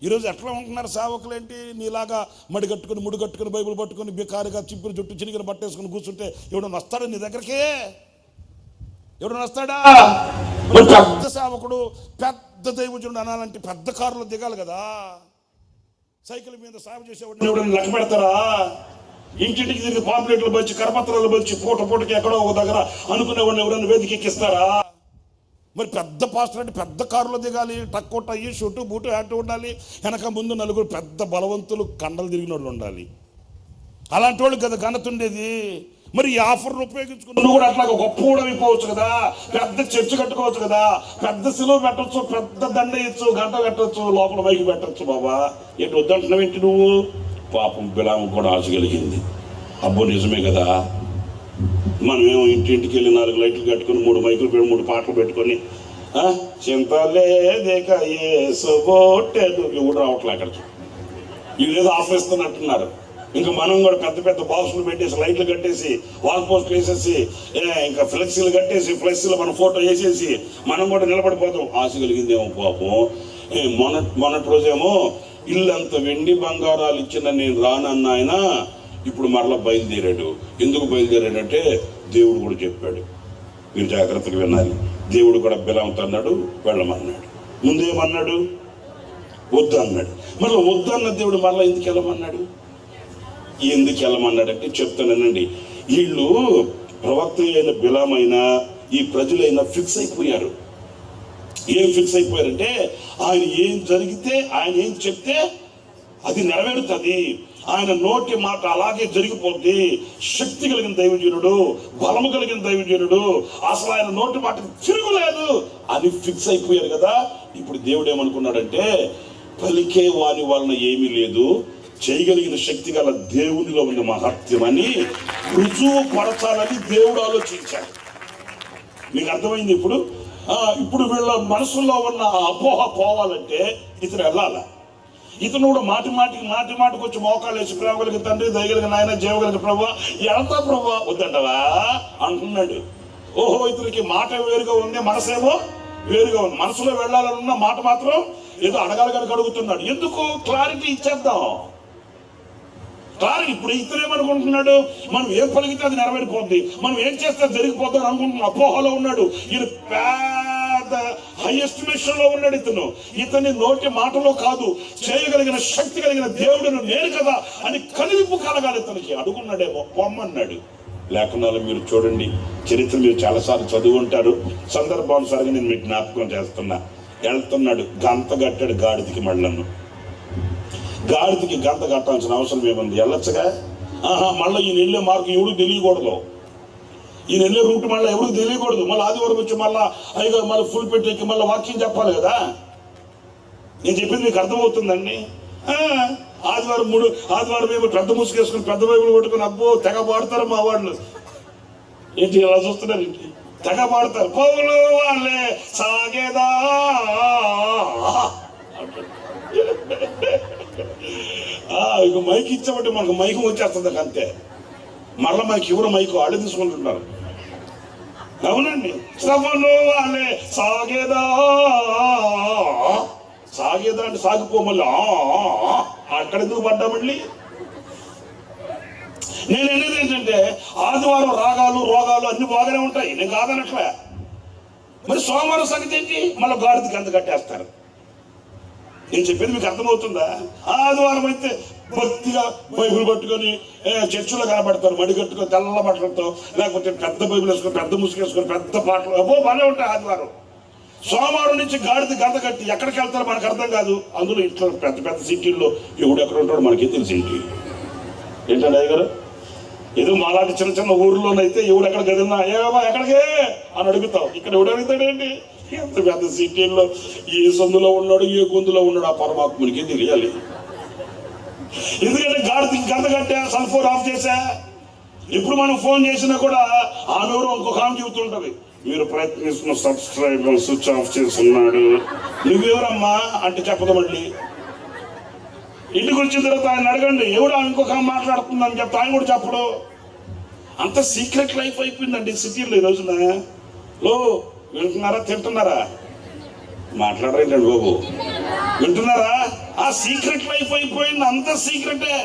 ఈరోజు ఎట్లా ఉంటున్నారు సేవకులు? ఏంటి నీలాగా ముడి కట్టుకుని బైబిల్ పట్టుకుని బికారిగా చిప్పులు జుట్టు చినిగిన పట్టేసుకుని కూర్చుంటే ఎవడన్నా వస్తాడా నీ దగ్గరికి? ఎవడన్నా వస్తాడా? పెద్ద సేవకుడు, పెద్ద దైవజనుడు అనాలంటే పెద్ద కారులో దిగాలి కదా. సైకిల్ మీద సేవ చేసేవాడిని ఎవడన్నా లెక్క పెడతారా? ఇంటింటికి తిరిగి పాంప్లెట్లు పంచి కరపత్రాలు పంచి పూటకి ఎక్కడో ఒక దగ్గర అనుకునేవాడిని ఎవరైనా వేదిక ఎక్కిస్తారా? మరి పెద్ద పాస్టర్ అంటే పెద్ద కారులో దిగాలి, టక్కు టయ్యి షూటు బూటు హ్యాటు ఉండాలి, వెనక ముందు 4 పెద్ద బలవంతులు కండలు తిరిగిన వాళ్ళు ఉండాలి. అలాంటి వాళ్ళు కదా ఘనత ఉండేది. మరి ఈ ఆఫర్ను ఉపయోగించుకుని నువ్వు కూడా అట్లా గొప్ప కూడా అయిపోవచ్చు కదా, పెద్ద చర్చ్ కట్టుకోవచ్చు కదా, పెద్ద సిలువ పెట్టచ్చు, పెద్ద దండ ఇచ్చు, గంట పెట్టచ్చు, లోపల మైకి పెట్టచ్చు. బాబా ఏంటి వద్దంటున్నావు ఏంటి నువ్వు? పాపం బిలాము కూడా ఆశ కలిగింది. అబ్బో నిజమే కదా, మనమేమో ఇంటింటికి వెళ్ళి 4 లైట్లు కట్టుకుని 3 మైకులు 3 పాటలు పెట్టుకొని చింతలేదేక యేసుబోటెడు ఎవడు రావట్లే అక్కడికి, వీళ్ళు ఏదో ఆఫర్ ఇస్తున్నట్టున్నారు. ఇంకా మనం కూడా పెద్ద బాక్సులు పెట్టేసి లైట్లు కట్టేసి వాల్ పోస్టులు వేసేసి ఇంకా ఫ్లెక్సీలు కట్టేసి ఫ్లెక్సీలు మన ఫోటో వేసేసి మనం కూడా నిలబడిపోతాం. ఆశ కలిగిందేమో పాపం. మొన్నటి రోజేమో ఇల్లంత వెండి బంగారాలు ఇచ్చిన నేను రానన్న ఆయన ఇప్పుడు మరలా బయలుదేరాడు. ఎందుకు బయలుదేరాడంటే దేవుడు కూడా చెప్పాడు, మీరు జాగ్రత్తగా వినాలి. దేవుడు కూడా బిలాముతో అన్నాడు, వెళ్ళమన్నాడు. ముందేమన్నాడు? వద్దు అన్నాడు. మళ్ళీ వద్దు అన్న దేవుడు మళ్ళీ ఎందుకు వెళ్ళమన్నాడు? ఎందుకు వెళ్ళమన్నాడంటే చెప్తానండి. వీళ్ళు ప్రవక్త అయిన బిలామైనా ఈ ప్రజలైనా ఫిక్స్ అయిపోయారు. ఏం ఫిక్స్ అయిపోయారంటే ఆయన ఏం జరిగితే, ఆయన ఏం చెప్తే అది నెరవేరుతుంది, ఆయన నోటి మాట అలాగే జరిగిపోద్ది. శక్తి కలిగిన దైవజనుడు, బలము కలిగిన దైవజనుడు, అసలు ఆయన నోటి మాట తిరుగులేదు అని ఫిక్స్ అయిపోయారు కదా. ఇప్పుడు దేవుడు ఏమనుకున్నాడంటే పలికే వాని వలన ఏమీ లేదు, చేయగలిగిన శక్తి గల దేవునిలో ఉన్న మహత్యం అని రుజువు పరచాలని దేవుడు ఆలోచించాడు. మీకు అర్థమైంది ఇప్పుడు? ఇప్పుడు వీళ్ళ మనసులో ఉన్న అపోహ పోవాలంటే ఇతను వెళ్ళాల. ఇతను కూడా మాటి మాటికి వచ్చి మోకాలు వేసి ప్రేమ కలిగిన తండ్రి, దయగలిగిన నాయన, జీవగలిగిన ప్రభు, వెళ్తా ప్రభు వద్దంటవా అంటున్నాడు. ఓహో, ఇతనికి మాట వేరుగా ఉంది, మనసేమో వేరుగా ఉంది. మనసులో వెళ్ళాలన్న మాట మాత్రం ఏదో అడగాలి అడుగుతున్నాడు. ఎందుకు? క్లారిటీ ఇచ్చేద్దాం. క్లారిటీ. ఇప్పుడు ఇతనేమనుకుంటున్నాడు, మనం ఏం పలికితే అది నెరవేరిపోద్ది, మనం ఏం చేస్తే జరిగిపోద్ది అని అనుకుంటున్నాడు. అపోహలో ఉన్నాడు. ఈయన పెద్ద హై ఎస్టిమేషన్ లో ఉన్నాడు. ఇతని నోటి మాటలో కాదు, చేయగలిగిన శక్తి కలిగిన దేవుడును నేను కదా అని కనివిప్పు కలగాలి. ఇతనికి అడుగున్నాడేమో, పొమ్మన్నాడు. లేఖనాలు మీరు చూడండి, చరిత్ర మీరు చాలాసార్లు చదువు ఉంటారు. సందర్భానుసారంగా నేను మీకు జ్ఞాపకం చేస్తున్నా. వెళ్తున్నాడు, గంత కట్టాడు గాడిదికి. గాడిదికి గంత కట్టాల్సిన అవసరం ఏముంది? వెళ్ళొచ్చుగా. మళ్ళీ ఈయన వెళ్ళే మార్గం ఎవరికి తెలియకూడదు, ఈయన వెళ్ళే రూట్ మళ్ళీ ఎవరికి తెలియకూడదు. మళ్ళీ ఆదివారం వచ్చి మళ్ళీ ఫుల్ పెట్టేకి మళ్ళీ వాక్యం చెప్పాలి కదా. నేను చెప్పింది మీకు అర్థమవుతుందండి. ఆదివారం ఏమో పెద్ద ముసుగేసుకుని పెద్ద బైబుల్ కొట్టుకుని అబ్బో తెగ పాడతారు మా వాళ్ళు. ఏంటి ఇలా చూస్తున్నారు? ఏంటి తెగ పాడతారు? పౌలు వాళ్ళే సాగేదా. ఇక మైక్ ఇచ్చామంటే మనకు మైకు వచ్చేస్తుంది అంతే. మళ్ళీ మనకి ఎవరు మైకు వాళ్ళు తీసుకుంటున్నారు. అవునండి. శ్రవణు వాళ్ళే సాగేదా అంటే సాగిపో. మళ్ళీ అక్కడ ఎందుకు పడ్డా? మళ్ళీ నేను అనేది ఏంటంటే ఆదివారం రాగాలు రోగాలు అన్ని బాగానే ఉంటాయి, నేను కాదనట్లే. మరి సోమవారం సంగతి ఏంటి? మళ్ళీ గాడిదకి అంత కట్టేస్తారు. నేను చెప్పేది మీకు అర్థమవుతుందా? ఆదివారం అయితే భక్తిగా బైబుల్ పట్టుకొని చర్చిలో కనబడతారు, మడి కట్టుకొని తెల్ల బట్టలతో, లేకపోతే పెద్ద బైబుల్ వేసుకొని పెద్ద ముసుగేసుకొని పెద్ద పాటలు, అబ్బో బాగానే ఉంటాయి ఆదివారం. సోమవారం నుంచి గాడిది గంట కట్టి ఎక్కడికి వెళ్తారో మనకు అర్థం కాదు. అందులో ఇట్లా పెద్ద పెద్ద సిటీల్లో ఎవడు ఎక్కడ ఉంటాడో మనకి తెలిసింది. ఏంటండి అయ్యగారు? ఏదో మాలాంటి చిన్న చిన్న ఊర్లోనైతే ఎవడు ఎక్కడ గదిన్నా ఏమో ఎక్కడికే అని అడుగుతాం. ఇక్కడ ఎవడు అడుగుతాడేంటి? ఎంత పెద్ద సిటీల్లో ఏ సందులో ఉన్నాడు, ఏ గొంతులో ఉన్నాడు, ఆ పరమాత్మునికి తెలియాలి. ఎందుకంటే గాడికి గంట కట్టా, సెల్ ఫోన్ ఆఫ్ చేశా. ఇప్పుడు మనం ఫోన్ చేసినా కూడా ఆమె ఎవరో ఇంకొక ఆమె చెబుతుంటది, మీరు ప్రయత్నిస్తున్న సబ్స్క్రైబర్ స్విచ్ ఆఫ్ చేస్తున్నాడు. నువ్వెవరమ్మా అంటే చెప్పదు. మళ్ళీ ఇంటికి వచ్చిన తర్వాత ఆయన అడగండి, ఎవడో ఇంకొక మాట్లాడుతుందని చెప్తా, ఆయన కూడా చెప్పడు. అంత సీక్రెట్ లైఫ్ అయిపోయిందండి సిటీలో ఈ రోజున. వింటున్నారా? తింటున్నారా? మాట్లాడరేంటండి బాబు? వింటున్నారా? ఆ సీక్రెట్ లైఫ్ అయిపోయింది. అంత సీక్రెటే.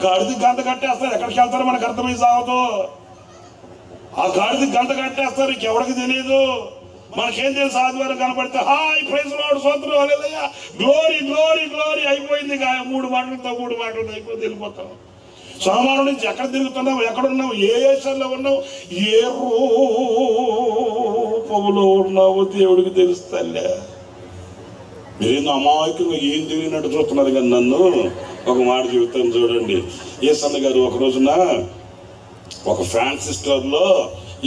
గాడిది గంట కట్టేస్తారు, ఎక్కడికి వెళ్తారో మనకు అర్థమై సాగదు. ఆ గాడిది గంట కట్టేస్తారు, ఇంకెవరికి తెలియదు. మనకేం తెలుసు? ఆదివారం కనపడితే హాయ్ ప్రైజ్ లార్డ్ స్తోత్రం హల్లెలూయా గ్లోరీ గ్లోరీ గ్లోరీ అయిపోయింది. 3 మాటలతో అయిపోయింది, వెళ్ళిపోతాం. సోమవారం నుంచి ఎక్కడ తిరుగుతున్నావు, ఎక్కడున్నావు, ఏ దేశంలో ఉన్నావు, ఏ రూపంలో ఉన్నావో దేవుడికి తెలుస్తాలే. మీరేందో అమాయకంగా ఏం తెలియనట్టు చూస్తున్నారు. కానీ నన్ను ఒక మాట చెబుతాను చూడండి. యేసన్న గారు ఒక రోజున ఒక ఫ్యాన్సీ స్టోర్లో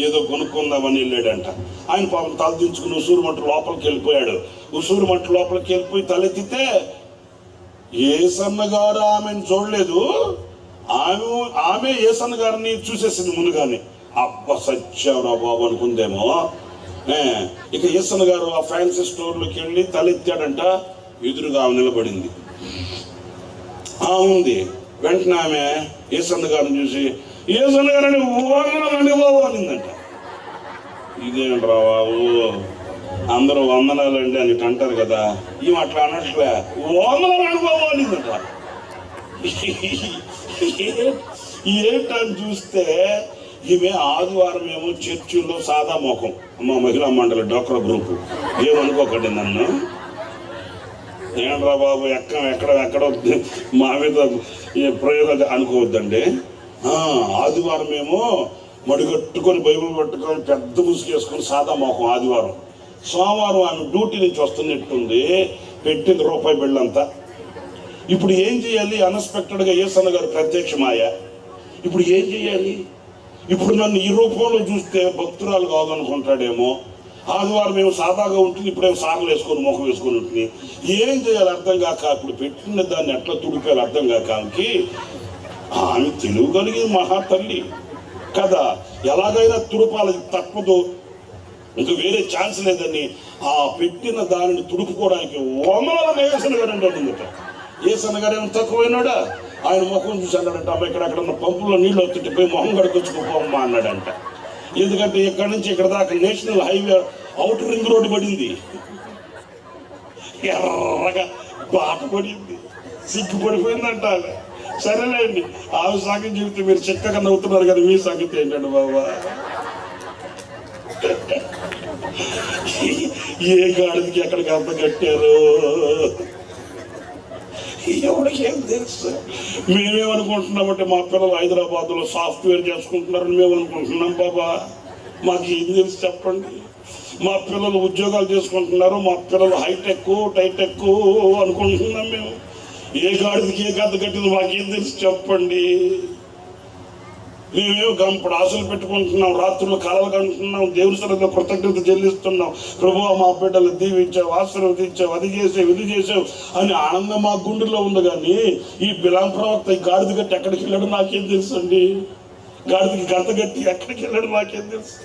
ఏదో కొనుక్కుందామని వెళ్ళాడంట. ఆయన పాపం తలదించుకుని ఉసూరు మంట లోపలికి వెళ్ళిపోయాడు. ఉసూరు మంట లోపలికి వెళ్ళిపోయి తలెత్తితే యేసన్న గారు ఆమెను చూడలేదు, ఆమె యేసన్న గారిని చూసేసింది ముందుగానే. అబ్బ సత్యారా బాబు అనుకుందేమో. ఇక యేసన్న గారు ఆ ఫ్యాన్సీ స్టోర్లోకి వెళ్ళి తలెత్తాడంట. ఎదురుగా ఆమె నిలబడింది. ఉంది. వెంటనే ఆమె యేసన్న గారిని చూసి, యేసన్న గారిని వందనాలండి బాబు అనిందంట. ఇదేంట్రా బాబు, అందరూ వందనాలండి అని అంటారు కదా, ఈ అట్లా అన్నట్లే వందనాలండి బాబు అనిందంట. ఏంటని చూస్తే ఈమె ఆదివారం ఏమో చర్చిలో సాదా మోకం, మా మహిళా మండలి డోక్రా గ్రూపు. ఏమనుకోకండి నన్ను, ఏంట్రా బాబు ఎక్కడో మా మీద ప్రయోగాలు అనుకోవద్దండి. ఆదివారం ఏమో మడిగట్టుకొని బైబిల్ పట్టుకొని పెద్ద ముసుగేసుకొని సాదా మోకం ఆదివారం. సోమవారం ఆమె డ్యూటీ నుంచి వస్తున్నట్టుంది, పెట్టింది రూపాయి బిళ్ళంతా. ఇప్పుడు ఏం చేయాలి? అన్ఎక్స్పెక్టెడ్గా యేసన్న గారు ప్రత్యక్షమాయా. ఇప్పుడు ఏం చేయాలి? ఇప్పుడు నన్ను ఈ రూపంలో చూస్తే భక్తురాలు కాదనుకుంటాడేమో. ఆదివారం ఏమో సాదాగా ఉంటుంది, ఇప్పుడేమో సార్లు వేసుకొని ముఖం వేసుకొని ఉంటుంది. ఏం చేయాలి అర్థం కాక, ఇప్పుడు పెట్టిన దాన్ని ఎట్లా తుడిపేయాలి అర్థం కాక ఆమె తెలివి కలిగింది మహా తల్లి కదా. ఎలాగైనా తుడుపాలి, తప్పదు, ఇంకా వేరే ఛాన్స్ లేదని ఆ పెట్టిన దానిని తుడుపుకోవడానికి ఓమల యేసన్న గారు అంటుందట. యేసన్న గారు ఏమో తక్కువైనాడా? ఆయన ముఖం చూసి అన్నాడంట, అమ్మ ఇక్కడక్కడ ఉన్న పంపులో నీళ్ళు వస్తుంటే పోయి మొహం కడుకొచ్చుకోమ్మా అన్నాడంట. ఎందుకంటే ఇక్కడి నుంచి ఇక్కడ దాకా national highway outer ring road పడింది, ఎర్రగా బాట పడింది, సిగ్గుపడిపోయిందంట. సరేలేండి, ఆమె సంగతి చెబితే మీరు చక్కగా నవ్వుతున్నారు కదా, మీ సంగతి ఏంటండి బాబా? ఏ గాడికి ఎక్కడికి అంత కట్టారు ఎవరికి ఏం తెలుసు? మేమేమనుకుంటున్నామంటే మా పిల్లలు హైదరాబాద్లో సాఫ్ట్వేర్ చేసుకుంటున్నారని మేము అనుకుంటున్నాం బాబా. మాకు ఏం తెలుసు చెప్పండి? మా పిల్లలు ఉద్యోగాలు చేసుకుంటున్నారు, మా పిల్లలు హైటెక్ టైటెక్ అనుకుంటున్నాం మేము. ఏ గాడికి ఏ గద్ద కట్టింది మాకేం తెలుసు చెప్పండి? మేమేమో గంపడు ఆశలు పెట్టుకుంటున్నాం, రాత్రులు కలలు కంటున్నాం, దేవుని సన్నిధిలో కృతజ్ఞత చెల్లిస్తున్నాం. ప్రభువా మా బిడ్డలు దీవించావు, ఆశీర్వదించావు, అది చేసావు ఇది చేసావు అని ఆనందం మా గుండెలో ఉంది. కానీ ఈ బిలాం ప్రవక్త ఈ గాడిద గట్టి ఎక్కడికి వెళ్ళాడు నాకేం తెలుసు అండి? గాడిదకి గంత గట్టి ఎక్కడికి వెళ్ళాడు నాకేం తెలుసు?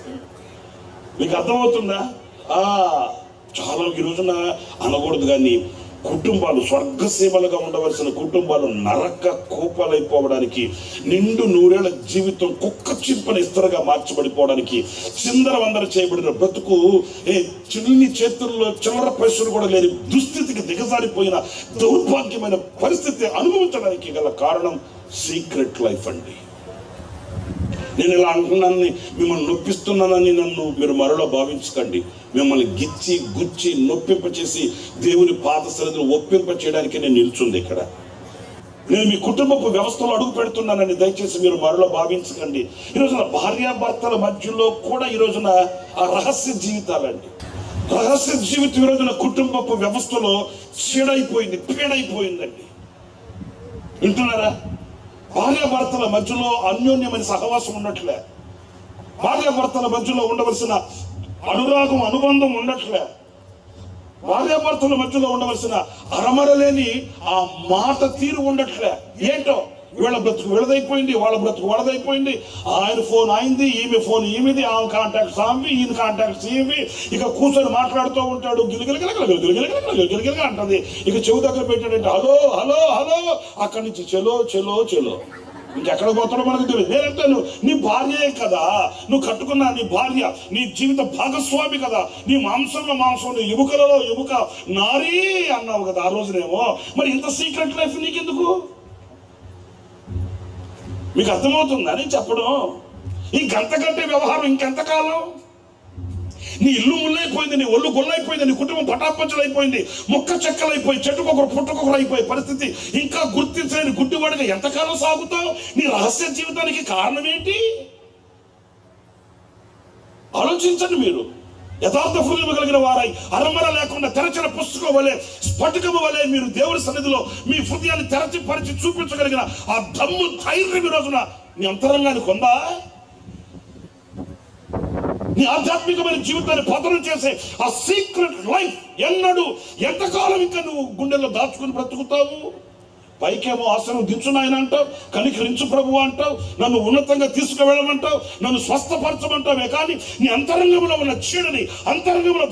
మీకు అర్థమవుతుందా? చాలా ఈ రోజున అనకూడదు కానీ కుటుంబాలు స్వర్గసీమలుగా ఉండవలసిన కుటుంబాలు నరక కూపాలైపోవడానికి, నిండు నూరేళ్ల జీవితం కుక్క చింపని ఇస్తరగా మార్చబడిపోవడానికి, చిందరవందర చేయబడిన బ్రతుకు చిన్ని చేతుల్లో చిల్లర పైసలు కూడా లేని దుస్థితికి దిగజారిపోయిన దౌర్భాగ్యమైన పరిస్థితి అనుభవించడానికి గల కారణం సీక్రెట్ లైఫ్ అండి. నేను ఇలా అంటున్నానని, మిమ్మల్ని నొప్పిస్తున్నానని నన్ను మీరు మరలో భావించకండి. మిమ్మల్ని గిచ్చి గుచ్చి నొప్పింపచేసి దేవుని పాద సన్నిధిని ఒప్పింప చేయడానికి నేను నిల్చుంది ఇక్కడ. నేను మీ కుటుంబపు వ్యవస్థలో అడుగు పెడుతున్నానని దయచేసి మీరు మరలో భావించకండి. ఈ రోజున భార్యాభర్తల మధ్యలో కూడా ఈ రోజున ఆ రహస్య జీవితాలండి, రహస్య జీవితం ఈ రోజున కుటుంబపు వ్యవస్థలో చీడైపోయింది, పీడైపోయిందండి. వింటున్నారా? భార్యాభర్తల మధ్యలో అన్యోన్యమైన సహవాసం ఉన్నట్లే, భార్యాభర్తల మధ్యలో ఉండవలసిన అనురాగం అనుబంధం ఉండట్లే, భార్యాభర్తల మధ్యలో ఉండవలసిన అరమరలేని ఆ మాట తీరు ఉండట్లే. ఏంటో వీళ్ళ బ్రతుకు వీళ్ళదైపోయింది, వాళ్ళ బ్రతుకు వాళ్ళదైపోయింది. ఆయన ఫోన్ ఆయనది, ఈమె ఫోన్ ఈమెది, ఆమె కాంటాక్ట్స్ ఆమెవి, ఈయన కాంటాక్ట్స్ ఈమె. ఇక కూర్చొని మాట్లాడుతూ ఉంటాడు, గిలిగిలిగిలిగిలిగిలిగిలిగిలిగిలిగా అంటది. ఇక చెవు దగ్గర పెట్టాడంటే హలో హలో హలో, అక్కడి నుంచి చెలో చెలో చెలో, ఇంకెక్కడ పోతాడో మనకు తెలియదు. నేనంటాను, నీ భార్యే కదా, నువ్వు కట్టుకున్న నీ భార్య నీ జీవిత భాగస్వామి కదా, నీ మాంసంలో మాంసం, నీ ఎముకలలో ఎముక, నారీ అన్నావు కదా ఆ రోజునేమో. మరి ఇంత సీక్రెట్ లైఫ్ నీకెందుకు? మీకు అర్థమవుతుందని చెప్పడం? ఈ గంట గంటే వ్యవహారం ఇంకెంతకాలం? నీ ఇల్లు ముళ్ళైపోయింది, నీ ఒళ్ళు గొల్లైపోయింది, నీ కుటుంబం పటాపంచలైపోయింది, మొక్క చెక్కలైపోయి చెట్టుకొకరు పుట్టకొకరు అయిపోయే పరిస్థితి ఇంకా గుర్తించలేని గుడ్డివాడిగా ఎంతకాలం సాగుతావు? నీ రహస్య జీవితానికి కారణం ఏంటి? ఆలోచించండి మీరు. యథార్థ హృదయం కలిగిన వారై అరమర లేకుండా తెరచిన పుస్తకం వలె, స్ఫటికము వలె మీరు దేవుని సన్నిధిలో మీ హృదయాన్ని తెరచి పరిచి చూపించగలిగిన ఆ దమ్ము ధైర్యం ఈ రోజున నీ అంతరంగానికి ఉందా? నీ ఆధ్యాత్మికమైన జీవితాన్ని పతనం చేసే ఆ సీక్రెట్ లైఫ్ ఎన్నడూ ఎంతకాలం ఇంకా నువ్వు గుండెల్లో దాచుకుని బ్రతుకుతావు? పైకేమో ఆశను దించునాయన అంటావు, కనికరించు ప్రభు అంటావు, నన్ను ఉన్నతంగా తీసుకువెళ్ళమంటావు, నన్ను స్వస్థపరచమంటావే కానీ నీ అంతరంగంలో ఉన్న చీడని, అంతరంగంలో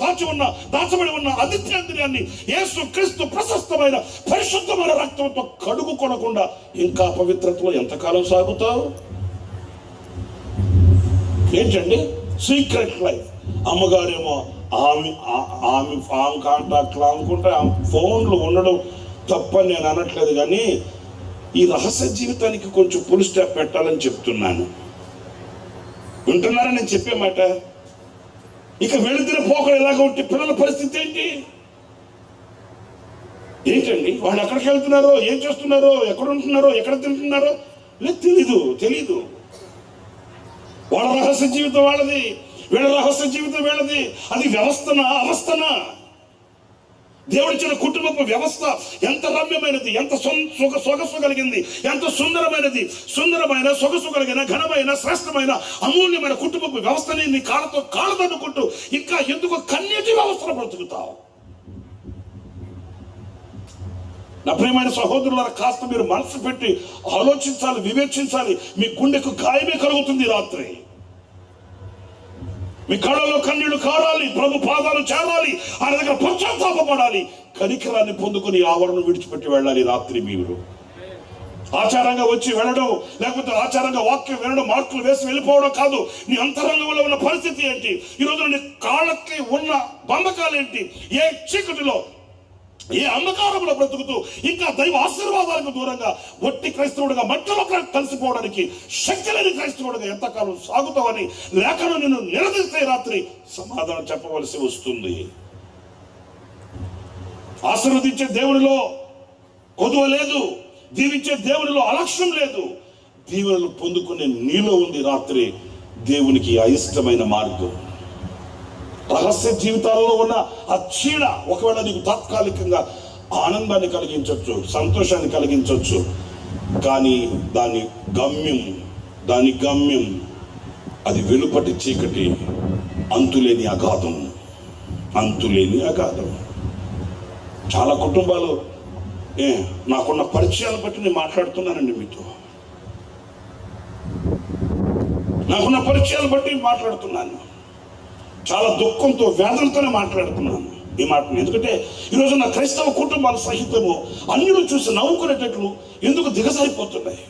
దాచబడి ఉన్న అదిత్యాంద్రియాన్ని యేసు క్రీస్తు ప్రశస్తమైన పరిశుద్ధమైన రక్తంతో కడుగు కొనకుండా ఇంకా పవిత్రతలో ఎంతకాలం సాగుతావు? ఏంటండి సీక్రెట్ లైఫ్? అమ్మగారేమో ఆమె కాంటాక్ట్లు అనుకుంటే ఫోన్లు ఉండడం తప్పని నేను అనట్లేదు, కానీ ఈ రహస్య జీవితానికి కొంచెం ఫుల్ స్టాప్ పెట్టాలని చెప్తున్నాను. వింటున్నారా నేను చెప్పే మాట? ఇక వెళుతున్న పోకలు ఎలాగ ఉంటే పిల్లల పరిస్థితి ఏంటండి? వాళ్ళు ఎక్కడికి వెళ్తున్నారో, ఏం చేస్తున్నారో, ఎక్కడ ఉంటున్నారో, ఎక్కడ తింటున్నారో లేదు, తెలీదు. వాళ్ళ రహస్య జీవితం వాళ్ళది, వీళ్ళ రహస్య జీవితం వీళ్ళది. అది వ్యవస్థనా, అవస్థనా? దేవుడిచ్చిన కుటుంబపు వ్యవస్థ ఎంత రమ్యమైనది, ఎంత సొగసు కలిగింది, ఎంత సుందరమైన సొగసు కలిగిన ఘనమైన శ్రేష్టమైన అమూల్యమైన కుటుంబపు వ్యవస్థని నీ కాళ్ళతో కాళ్ళదన్నుకుంటూ ఇంకా ఎందుకు కన్యటి వ్యవస్థను బ్రతుకుతావు? నా ప్రియమైన సహోదరులారా, కాస్త మీరు మనసు పెట్టి ఆలోచించాలి, వివేచించాలి. మీ గుండెకు గాయమే కలుగుతుంది రాత్రి. మీ కళ్ళలో కన్నీళ్లు కారాలి, ప్రభు పాదాలు చేరాలి, ఆయన దగ్గర పశ్చాత్తాపపడాలి, కనికరాన్ని పొందుకుని ఆవరణను విడిచిపెట్టి వెళ్ళాలి. రాత్రి మీరు ఆచారంగా వచ్చి వెళ్ళడం, లేకపోతే ఆచారంగా వాక్యం వినడం, మార్కులు వేసి వెళ్ళిపోవడం కాదు. నీ అంతరంగంలో ఉన్న పరిస్థితి ఏంటి? ఈరోజు నీ కాళ్ళకి ఉన్న బంధకాలు ఏంటి? ఏ చీకటిలో, ఏ అంధకారంలో బ్రతుకుతూ ఇంకా దైవ ఆశీర్వాదాలకు దూరంగా ఒట్టి క్రైస్తవుడిగా మట్టిలో కలిసిపోవడానికి శక్తి లేని క్రైస్తవుడిగా ఎంతకాలం సాగుతావని లేఖను నిన్ను నిలదీస్తే రాత్రి సమాధానం చెప్పవలసి వస్తుంది. ఆశీర్వదించే దేవునిలో కొదువ లేదు, దీవించే దేవునిలో అలక్ష్యం లేదు. దీవెనలు పొందుకునే నీలో ఉంది రాత్రి దేవునికి అయిష్టమైన మార్గం. రహస్య జీవితాలలో ఉన్న ఆ చీడ ఒకవేళ నీకు తాత్కాలికంగా ఆనందాన్ని కలిగించవచ్చు, సంతోషాన్ని కలిగించవచ్చు, కానీ దాని గమ్యం అది వెలుపటి చీకటి, అంతులేని అగాధం. చాలా కుటుంబాలు, నాకున్న పరిచయాలు బట్టి నేను మాట్లాడుతున్నానండి మీతో. నాకున్న పరిచయాలు బట్టి మాట్లాడుతున్నాను. చాలా దుఃఖంతో, వేదనతోనే మాట్లాడుతున్నాను ఈ మాటను. ఎందుకంటే ఈరోజు నా క్రైస్తవ కుటుంబాలు సహితము అన్యులు చూసి నవ్వుకునేటట్లు ఎందుకు దిగజారిపోతున్నాయి.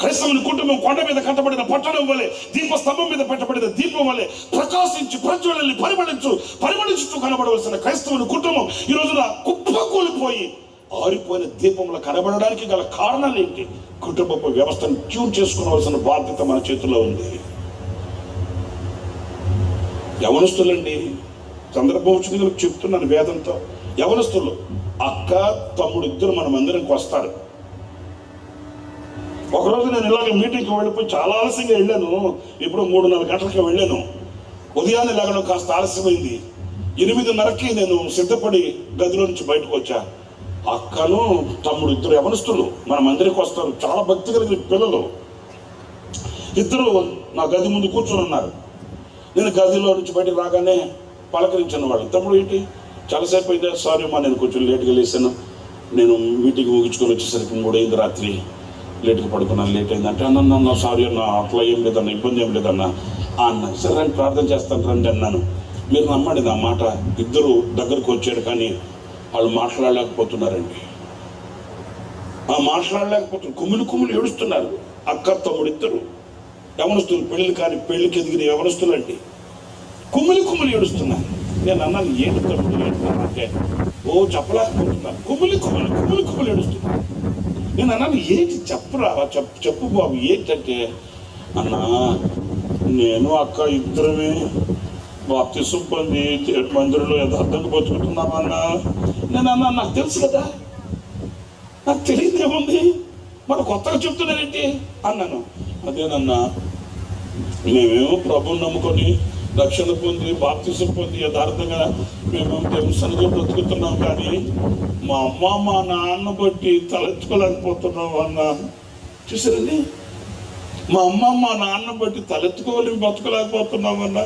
క్రైస్తవుని కుటుంబం కొండ మీద కట్టబడిన పట్టణం వలె, దీపస్తంభం మీద పెట్టబడిన దీపం వలె ప్రకాశించి ప్రజ్వలని పరిమళించుతూ కనబడవలసిన క్రైస్తవుని కుటుంబం ఈ రోజున కుప్పకూలిపోయి ఆరిపోయిన దీపంలో కనబడడానికి గల కారణాలు ఏంటి? కుటుంబపు వ్యవస్థను ట్యూన్ చేసుకోవాల్సిన బాధ్యత మన చేతుల్లో ఉంది. యవనస్తులండి, సందర్భం వచ్చింది చెప్తున్నాను వేదంతో. యవనస్తులు అక్క తమ్ముడు ఇద్దరు మన మందిరంకి వస్తారు. ఒకరోజు నేను ఇలాగ మీటింగ్కి వెళ్ళిపోయి చాలా ఆలస్యంగా వెళ్ళాను. ఇప్పుడు 3-4 గంటలకి వెళ్ళాను. ఉదయాన్నే లేగడం కాస్త ఆలస్యమైంది. 8:30కి నేను సిద్ధపడి గదిలో నుంచి బయటకు వచ్చా. అక్కను తమ్ముడు ఇద్దరు యవనస్తులు మన మందిరికి వస్తారు. చాలా భక్తి కలిగిన పిల్లలు. ఇద్దరు నా గది ముందు కూర్చొని ఉన్నారు. నేను గదిలో నుంచి బయటకు రాగానే పలకరించాను వాళ్ళు. తమ్ముడు ఏంటి చాలాసేపు అయితే? సారీ అమ్మా, నేను కొంచెం లేట్గా లేసాను. నేను మీటింగ్ ముగించుకొని వచ్చేసరికి 3 అయింది రాత్రి. లేట్గా పడుకున్నాను, లేట్ అయిందంటే అన్న సారీ అన్న, అట్లా ఏం లేదన్న, ఇబ్బంది ఏం లేదన్న అన్న. సరే రండి, ప్రార్థన చేస్తాను రండి అన్నాను. మీరు నమ్మండి నా మాట, ఇద్దరు దగ్గరకు వచ్చారు కానీ వాళ్ళు మాట్లాడలేకపోతున్నారండి. కుమ్ములు ఏడుస్తున్నారు. అక్క తమ్ముడు ఇద్దరు యవనస్తులు, పెళ్లికి ఎదిగిన యవనస్తులు అండి. కుమ్ములు ఏడుస్తున్నారు. నేను అన్నాను, ఏంటి తమ్ముడు అంటే చెప్పలేకపోతున్నాను. కుమ్ములు ఏడుస్తున్నారు. నేను అన్నాను, ఏంటి చెప్పురా, చెప్పు బాబు ఏంటంటే, అన్నా నేను అక్క ఇద్దరమే బాప్తిసం పొంది మందిరంలో యథార్థంగా బతుకుంటున్నామన్నా. నేను అన్నా, నాకు తెలుసు కదా, నాకు తెలియదేముంది, మన కొత్తగా చెప్తున్నారేంటి అన్నాను. అదేనన్నా, మేమేమో ప్రభువుని నమ్ముకొని రక్షణ పొంది బాప్తిసం పొంది యథార్థంగా మేము దేవుని సన్నిధిలో బ్రతుకుతున్నాం, కానీ మా అమ్మ మా నాన్న బట్టి తలెత్తుకోలేకపోతున్నాం అన్న. చూసారండి, మా అమ్మ మా నాన్న బట్టి తలెత్తుకోలేము బ్రతకలేకపోతున్నామన్నా,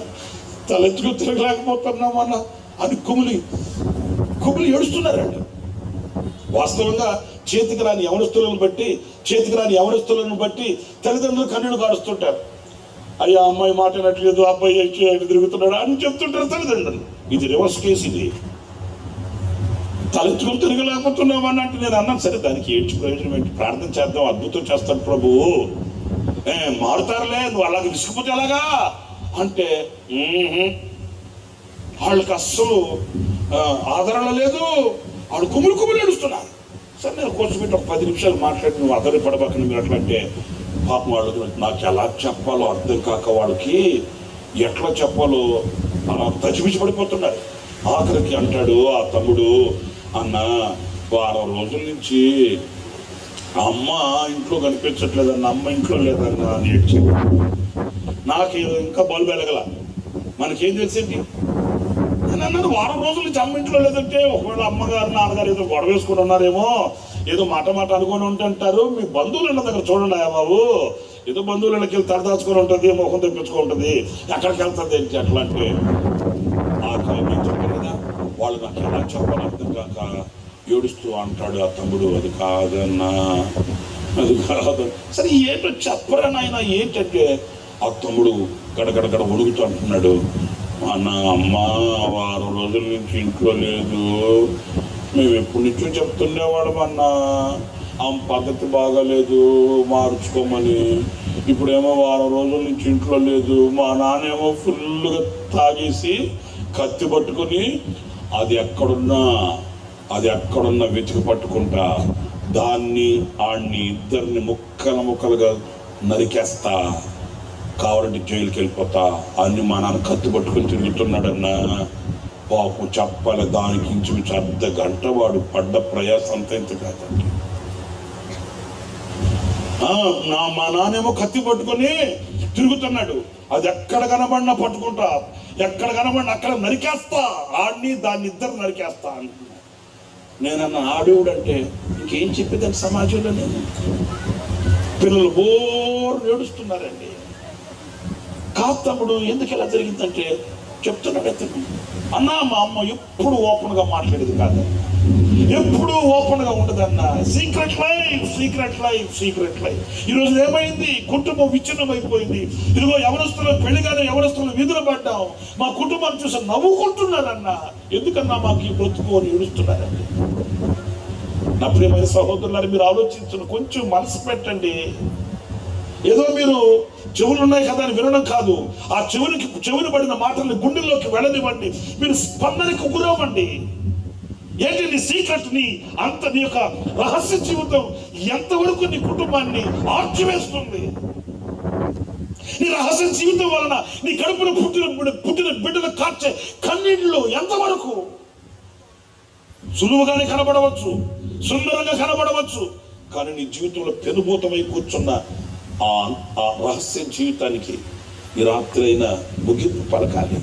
తిరగలేకపోతున్నామన్నా అని కుమిలి ఏడుస్తున్నారండి. వాస్తవంగా చేతికి రాని యవనస్తులను బట్టి తల్లిదండ్రులు కన్నీళ్లు కారుస్తుంటారు. అయ్యా అమ్మాయి మాట నట్లేదు, అబ్బాయి ఎటు తిరుగుతున్నాడు అని చెప్తుంటారు తల్లిదండ్రులు. ఇది రివర్స్ కేసు. ఇది తలెత్తుకుని తిరగలేకపోతున్నామని అంటే నేను అన్నాను, సరే దానికి ఏడ్చి ప్రయోజనం ఏంటి, ప్రార్థన చేద్దాం, అద్భుతం చేస్తాడు ప్రభు, మారుతారులే, నువ్వు అలాగే విసుకుపోతే ఎలాగా అంటే వాళ్ళకి అస్సలు ఆదరణ లేదు. వాళ్ళు కుమ్ములు ఏడుస్తున్నారు. సరే నేను కూర్చోబెట్టి ఒక 10 నిమిషాలు మాట్లాడి, నువ్వు ఆధారపడబాకని మీరు అట్లా అంటే, పాపం వాళ్ళకి నాకు ఎలా చెప్పాలో అర్థం కాక వాళ్ళకి ఎట్లా చెప్పాలో తచిపిచి పడిపోతున్నారు. ఆఖరికి అంటాడు ఆ తమ్ముడు, అన్న వారం రోజుల నుంచి అమ్మ ఇంట్లో కనిపించట్లేదన్న, అమ్మ ఇంట్లో లేదన్న అని ఏడ్చి. నాకు ఇంకా బల్బు వెలగల. మనకేం తెలిసింది అన్నాడు, వారం రోజుల నుంచి అమ్మ ఇంట్లో లేదంటే ఒకవేళ అమ్మగారు నాన్నగారు ఏదో గొడవ వేసుకుని ఉన్నారేమో, ఏదో మాట అనుకొని ఉంటుంటారు. మీ బంధువులు ఉన్న దగ్గర చూడండి బాబు, ఏదో బంధువులకి వెళ్ళి తరదాచుకొని ఉంటుంది, మొహం తెప్పించుకుంటుంది, ఎక్కడికి వెళ్తుంది ఏంటి అట్లా అంటే. ఆ నేను చెప్పాను కదా, వాళ్ళు నాకు ఎలా చెప్పాలి అర్థం కాక ఏడుస్తూ అంటాడు ఆ తమ్ముడు, అది కాదన్నా, అది కాదు. సరే ఏంటో చెప్పరా నాయన ఏంటంటే, ఆ తమ్ముడు గడగడగడ వణుకుతూ అంటున్నాడు, అన్న అమ్మ వారం రోజుల నుంచి ఇంట్లో లేదు, మేము ఎప్పటి నుంచో చెప్తుండేవాళ్ళం అన్న, ఆమె పద్ధతి బాగాలేదు మార్చుకోమని, ఇప్పుడేమో వారం రోజుల నుంచి ఇంట్లో లేదు. మా నాన్నేమో ఫుల్గా తాగేసి కత్తి పట్టుకొని అది ఎక్కడున్నా వెతికి పట్టుకుంటా దాన్ని ఆడిని ఇద్దరిని ముక్కలుగా నరికేస్తా, కావాలంటే జైలుకి వెళ్ళిపోతా అని మా నాన్న కత్తి పట్టుకుని తిరుగుతున్నాడన్నా. పాపం చెప్పాలి, దానికి ఇంచుమించు అర్ధ గంట వాడు పడ్డ ప్రయాసం అంతా ఇంత కాదండి. మా నాన్నేమో కత్తి పట్టుకొని తిరుగుతున్నాడు, అది ఎక్కడ కనబడినా పట్టుకుంటా, ఎక్కడ కనబడినా అక్కడ నరికేస్తా, ఆడిని దాన్ని ఇద్దరు నరికేస్తా అంటున్నా. నేనన్నా ఆడేవుడంటే ఇంకేం చెప్పేదాన్ని సమాజంలో. నేను పిల్లలు బోర్ ఏడుస్తున్నారండి. కాదు తమ్ముడు ఎందుకు ఇలా జరిగిందంటే చెప్తున్నాడు అతను, అన్నా మా అమ్మ ఎప్పుడు ఓపెన్గా మాట్లాడేది కాదు, ఎప్పుడు ఓపెన్గా ఉండదన్న, సీక్రెట్ లైఫ్. ఈరోజు ఏమైంది, కుటుంబం విచ్ఛిన్నం అయిపోయింది. ఇదిగో ఎవరస్తులు పెళ్లిగానే ఎవరస్తులు వీధులు పడ్డాం, మా కుటుంబాన్ని చూసి నవ్వుకుంటున్నారన్నా. ఎందుకన్నా మాకు ఈ బ్రతుకు అని ఏడుస్తున్నారండి. నా ప్రియమైన సహోదరులారు, మీరు ఆలోచించండి, కొంచెం మనసు పెట్టండి. ఏదో మీరు చెవులు ఉన్నాయి కదా అని వినడం కాదు, ఆ చెవులు పడిన మాటల్ని గుండెల్లోకి వెళ్ళనివ్వండి, మీరు స్పందనకు గురవ్వండి. ఏంటి నీ సీక్రెట్, నీ యొక్క రహస్య జీవితం ఎంతవరకు నీ కుటుంబాన్ని ఆర్చివేస్తుంది? నీ రహస్య జీవితం వలన నీ కడుపున పుట్టిన బిడ్డలు కార్చే కన్నీళ్ళు ఎంతవరకు? సులువుగానే కనబడవచ్చు, సుందరంగా కనబడవచ్చు, కానీ నీ జీవితంలో పెనుభూతమై కూర్చున్న ఆ రహస్య జీవితానికి ఈ రాత్రి అయినా ముగింపు పలకాలి,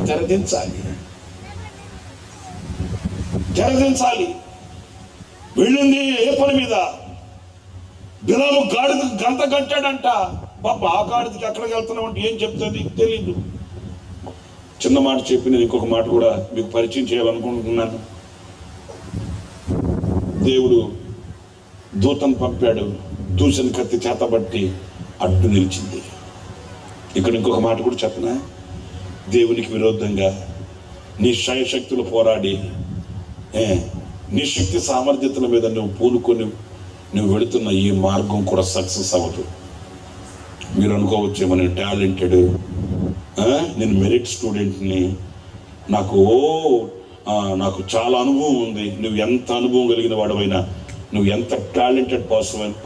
తెరదించాలి. వెళ్ళింది ఏ పని మీద? బిలాము గాడిద గంత కట్టాడంట. పాప ఆ గాడిదకి ఎక్కడికి వెళ్తున్నావు అంటే ఏం చెప్తుంది తెలీదు. చిన్న మాట చెప్పి నేను ఇంకొక మాట కూడా మీకు పరిచయం చేయాలనుకుంటున్నాను. దేవుడు దూతను పంపాడు, దూషణ కత్తి చేతబట్టి అడ్డు నిలిచింది. ఇక్కడ ఇంకొక మాట కూడా చెప్పనా, దేవునికి విరోధంగా నీ శక్తులు పోరాడి నీ శక్తి సామర్థ్యతల మీద నువ్వు పూనుకొని నువ్వు వెళుతున్న ఈ మార్గం కూడా సక్సెస్ అవ్వదు. మీరు అనుకోవచ్చేమో నేను టాలెంటెడ్, నేను మెరిట్ స్టూడెంట్ని, నాకు చాలా అనుభవం ఉంది. నువ్వు ఎంత అనుభవం కలిగిన వాడవైనా, నువ్వు ఎంత టాలెంటెడ్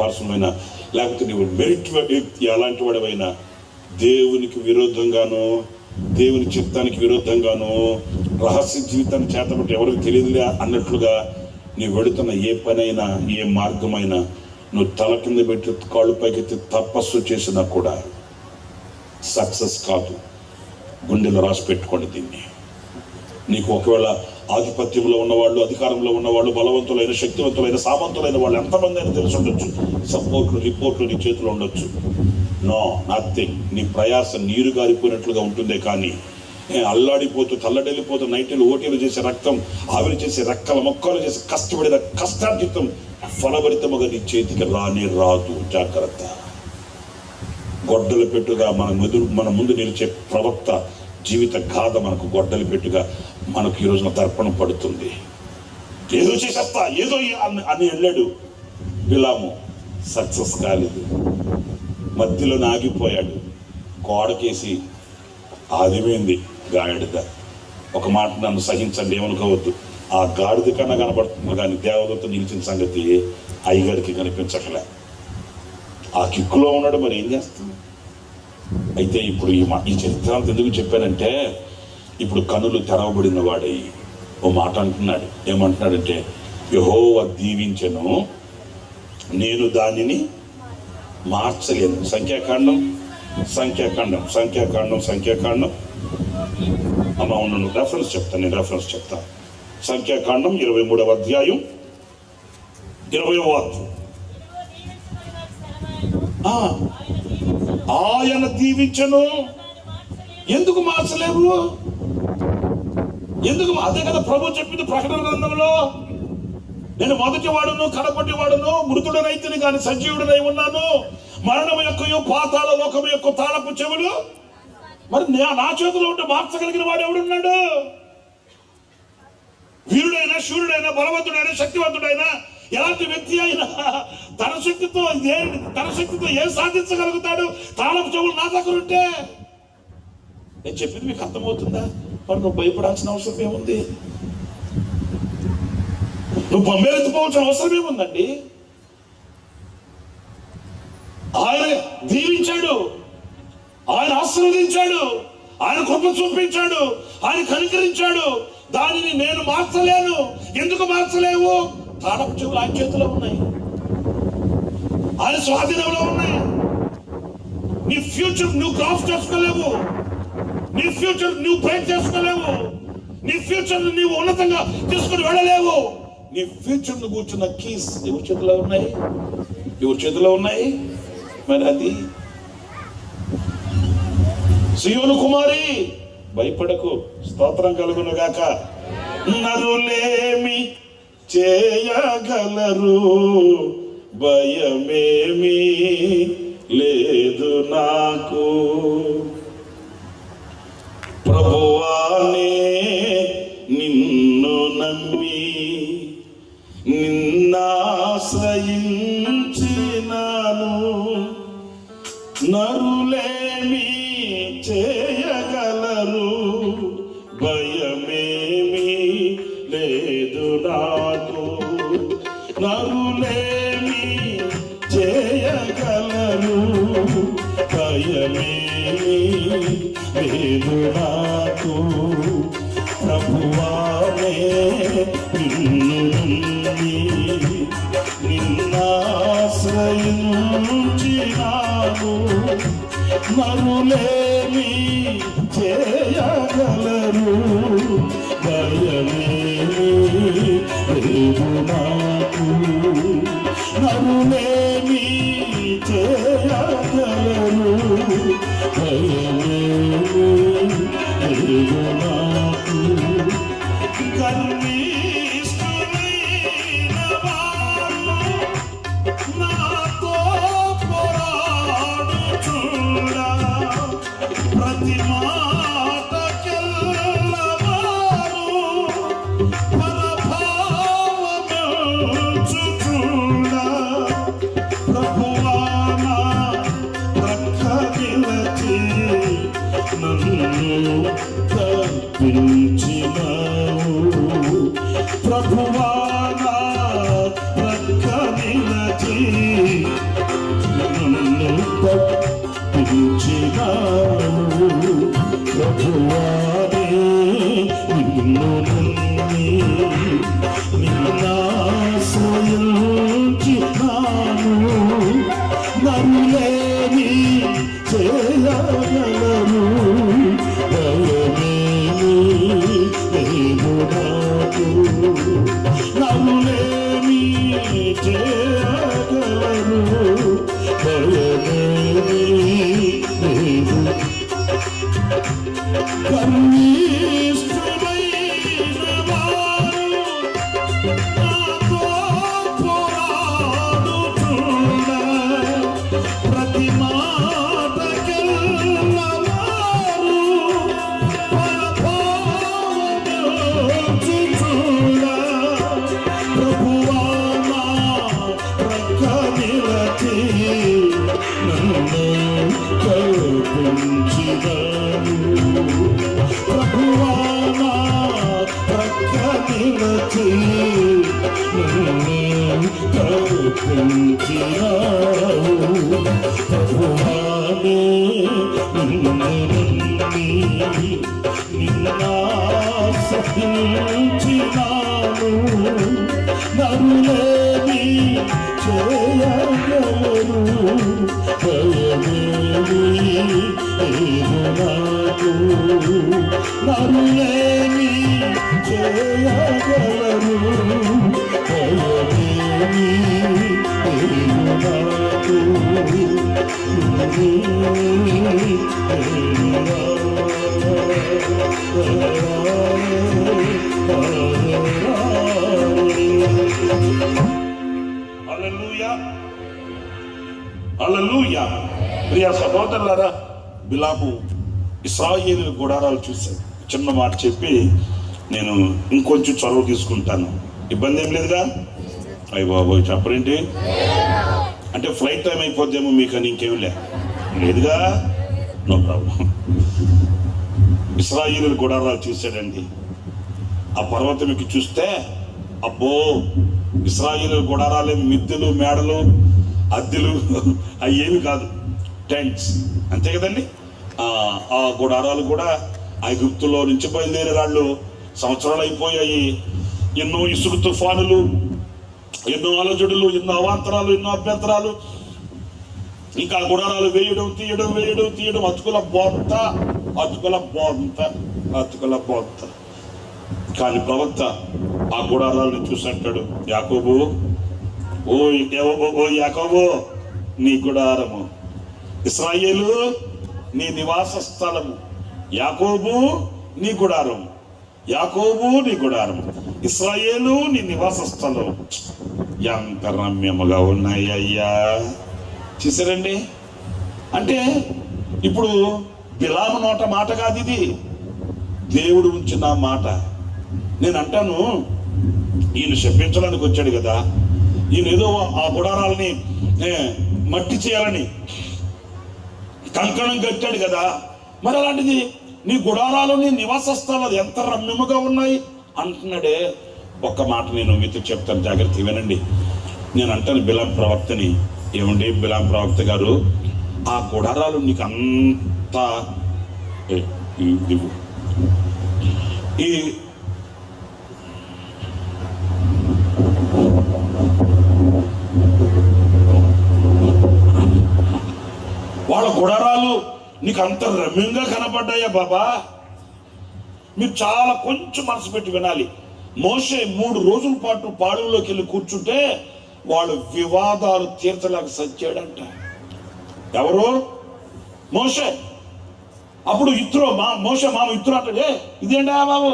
పర్సన్ అయినా, లేకపోతే నువ్వు మెరిట్ ఎలాంటి వాడవైనా, దేవునికి విరోధంగానో దేవుని చిత్తానికి విరోధంగానో రహస్య జీవితాన్ని చేతబట్టి ఎవరికి తెలియదులే అన్నట్లుగా నువ్వు వెళుతున్న ఏ పనైనా ఏ మార్గమైనా నువ్వు తల కింద పెట్టి కాళ్ళు పైకెత్తి తపస్సు చేసినా కూడా సక్సెస్ కాదు. గుండెలో రాసి పెట్టుకోండి దీన్ని. నీకు ఒకవేళ ఆధిపత్యంలో ఉన్నవాళ్ళు, అధికారంలో ఉన్నవాళ్ళు, బలవంతులైన, శక్తివంతులైన, సామంతులైన వాళ్ళు ఎంతమంది అయినా తెలిసి ఉండొచ్చు, రిపోర్ట్లు నీ చేతిలో ఉండొచ్చు. No, nothing. నీ ప్రయాస నీరు గారిపోయినట్లుగా ఉంటుందే కానీ అల్లాడిపోతూ తల్లడెళ్ళిపోతూ నైట్లు ఓటీలు చేసే రక్తం ఆవిరి చేసే రెక్కల మొక్కలు చేసి కష్టపడిన కష్టార్జితం ఫలభరితముగా నీ చేతికి రాదు. జాగ్రత్త. గొడ్డలు పెట్టుగా మన ముందు నిలిచే ప్రవక్త జీవిత గాథ మనకు గొడ్డలి పెట్టుగా మనకు ఈ రోజున దర్పణం పడుతుంది. ఏదో చేసేస్తా ఏదో అని వెళ్ళాడు బిలాము, సక్సెస్ కాలేదు, మధ్యలో ఆగిపోయాడు, గోడకేసి ఆదిమైంది గాడిద. ఒక మాట నన్ను సహించండి, ఏమనుకోవద్దు, ఆ గాడిద కన్నా కనబడుతుంది కానీ దేవదత్త నిలిచిన సంగతి అయ్యగారికి కనిపించట్లే. ఆ కిక్కులో ఉన్నాడు, మరి ఏం చేస్తాం? అయితే ఇప్పుడు ఈ చరిత్ర అంత ఎందుకు చెప్పానంటే, ఇప్పుడు కనులు తెరవబడిన వాడై ఓ మాట అంటున్నాడు. ఏమంటున్నాడంటే, యెహోవా దీవించెను, నేను దానిని మార్చలేను. సంఖ్యాకాండం అమ్మ ఉన్నాను, రెఫరెన్స్ చెప్తాను. సంఖ్యాకాండం 23వ అధ్యాయం 20వ వాక్యం. ఆయన దీవించను, ఎందుకు మార్చలేవు? అదే కదా ప్రభు చెప్పింది ప్రకటన గ్రంథంలో, నేను మొదటి వాడును కడపటి వాడును, మృతుడనైతిని కానీ సజీవుడనై ఉన్నాను, మరణం యొక్కయు పాతాళ లోకము యొక్క తాళపు చెవులు మరి నా చేతిలో ఉంటే మార్చగలిగిన వాడు ఎవడున్నాడు? వీరుడైనా, శూరుడైనా, బలవంతుడైనా, శక్తివంతుడైనా, ఎలాంటి వ్యక్తి అయినా తన శక్తితో ఏం సాధించగలుగుతాడు? తాళపు చెవులు నా దగ్గర ఉంటే. నేను చెప్పింది మీకు అర్థమవుతుందా? మరి నువ్వు భయపడాల్సిన అవసరం ఏముంది? నువ్వు బొమ్మేలెత్తిపోవాల్సిన అవసరం ఏముందండి? ఆయన దీవించాడు, ఆయన ఆశీర్వదించాడు, ఆయన కృప చూపించాడు, ఆయన కనికరించాడు. దానిని నేను మార్చలేను. ఎందుకు మార్చలేవు? తాళపు చెవులు ఆయన చేతిలో ఉన్నాయి, ఆయన స్వాధీనంలో ఉన్నాయి. నీ ఫ్యూచర్ నువ్వు క్రాఫ్ చేసుకోలేవు, నీ ఫ్యూచర్ నువ్వు బ్రేక్ చేసుకోలేవు, నీ ఫ్యూచర్ నువ్వు ఉన్నతంగా తీసుకుని వెళ్ళలేవు. నీ ఫ్యూచర్ ను కూర్చున్న కీస్ ఎవరి చేతిలో ఉన్నాయి? మరి అది సియోను కుమారి, భయపడకు, స్తోత్రం కలుగును గాక. నరులేమి చేయగలరు, భయమేమీ లేదు నాకు. ప్రభువానే నిన్ను నమ్మి నిన్నాశ్రయించినాను, నరులేమి చేయగలరు, భయమేమీ లేదు నాకు. నరులేమి చేయగలరు, భయమేమీ లేదు నాకు. ప్రభువానే నిన్ను నమ్మి నిన్నాశ్రయించినాను, నరులేమి చేయగలరు, భయమేమీ లేదు నాకు. నరులేమి చేయగలరు, భయమేమీ లేదు నాకు. గర్విష్ఠులైన వారు నాతో పోరాడుచుండా, ప్రతి మాటకెల్లవారు పరభావముచుచుండా, ప్రభువా నా ప్రక్క నిలచి నన్ను తప్పించినావు. ప్రభువా నా ప్రక్క నిలచి నన్ను తప్పించినావు. ప్రభువానే నిన్ను నమ్మి నిన్నాశ్రయించినాను, నరులేమి చేయగలరు, భయమేమీ లేదు నాకు. నరులేమి చేయగలరు, భయమేమీ లేదు. గర్విష్ఠులైన వారు నాతో పోరాడుచుండా, ప్రతి మాటకెల్లవారు పరభావముచుచుండా, ప్రభువా నా ప్రక్క నిలచి నన్ను కల్పించినావు. ప్రభువా నా ప్రక్క నిలచి నన్ను కల్పించినావు. సహించినాను నరులేమి చేయగలరు భయమేమి నాకు నరులేమి చేయగలరు భయమేమి నాకు హల్లెలూయా. ప్రియ సహోదరులారా, బిలాము ఇశ్రాయేలు గుడారాలు చూశాడు. చిన్న మాట చెప్పి నేను ఇంకొంచెం చొరవ తీసుకుంటాను, ఇబ్బంది ఏం లేదుగా? అయ్య బాబోయ్ చెప్పరేంటి అంటే ఫ్లైట్ టైం అయిపోద్దేమో మీకు అని ఇంకేం లేదుగా, నో ప్రాబ్లం. ఇశ్రాయేలు గుడారాలు చూశాడండి. ఆ పర్వతం మీకు చూస్తే అబ్బో, ఇశ్రాయేలు గుడారాలే మిద్దెలు మేడలు అద్దెలు అవి ఏమి కాదు, టెంట్స్ అంతే కదండి. ఆ గుడారాలు కూడా ఐగుప్తులో నుంచి బయలుదేరే వాళ్ళు సంవత్సరాలు అయిపోయాయి. ఎన్నో ఇసుక తుఫానులు, ఎన్నో అలజడులు, ఎన్నో అవాంతరాలు, ఎన్నో అభ్యంతరాలు. ఇంకా గుడారాలు వేయడం తీయడం వేయడం తీయడం, అతుకుల బోంత. కానీ ప్రవక్త ఆ గుడారాలను చూసి అంటాడు, యాకోబు, ఓ యాకోబు నీ గుడారము, ఇశ్రాయేలు నీ నివాస స్థలము, యాకోబు నీ గుడారం, యాకోబు నీ గుడారం, ఇశ్రాయేలు నీ నివాస స్థలం. ఎంత రమ్యముగా ఉన్నాయి అయ్యా, చూసారండి. అంటే ఇప్పుడు బిలాము నోట మాట కాదు ఇది, దేవుడు ఉంచిన మాట. నేను అంటాను, ఈయన శపించడానికి వచ్చాడు కదా, ఈయన ఏదో ఆ గుడారాలని మట్టి చేయాలని కంకణం కట్టాడు కదా, మరి అలాంటిది నీ గుడారాలు నీ నివాస స్థలాలు ఎంత రమ్యముగా ఉన్నాయి అంటున్నాడే. ఒక్క మాట నేను మీతో చెప్తాను, జాగ్రత్త వినండి. నేను అంటాను బిలాం ప్రవక్తని, ఏమండి బిలాం ప్రవక్త గారు, ఆ గుడారాలు నీకు అంత ఈ వాళ్ళ గుడారాలు నీకు అంత రమ్యంగా కనపడ్డాయా బాబా? మీరు చాలా కొంచెం మనసు పెట్టి వినాలి. మోషే 3 రోజుల పాటు పాడుల్లోకి వెళ్ళి కూర్చుంటే వాళ్ళు వివాదాలు తీర్చలేక సచ్చాడంట. ఎవరు? మోషే. అప్పుడు ఇత్రో మోషే మామ ఇత్రో అంటే, ఇదేంటా బాబు,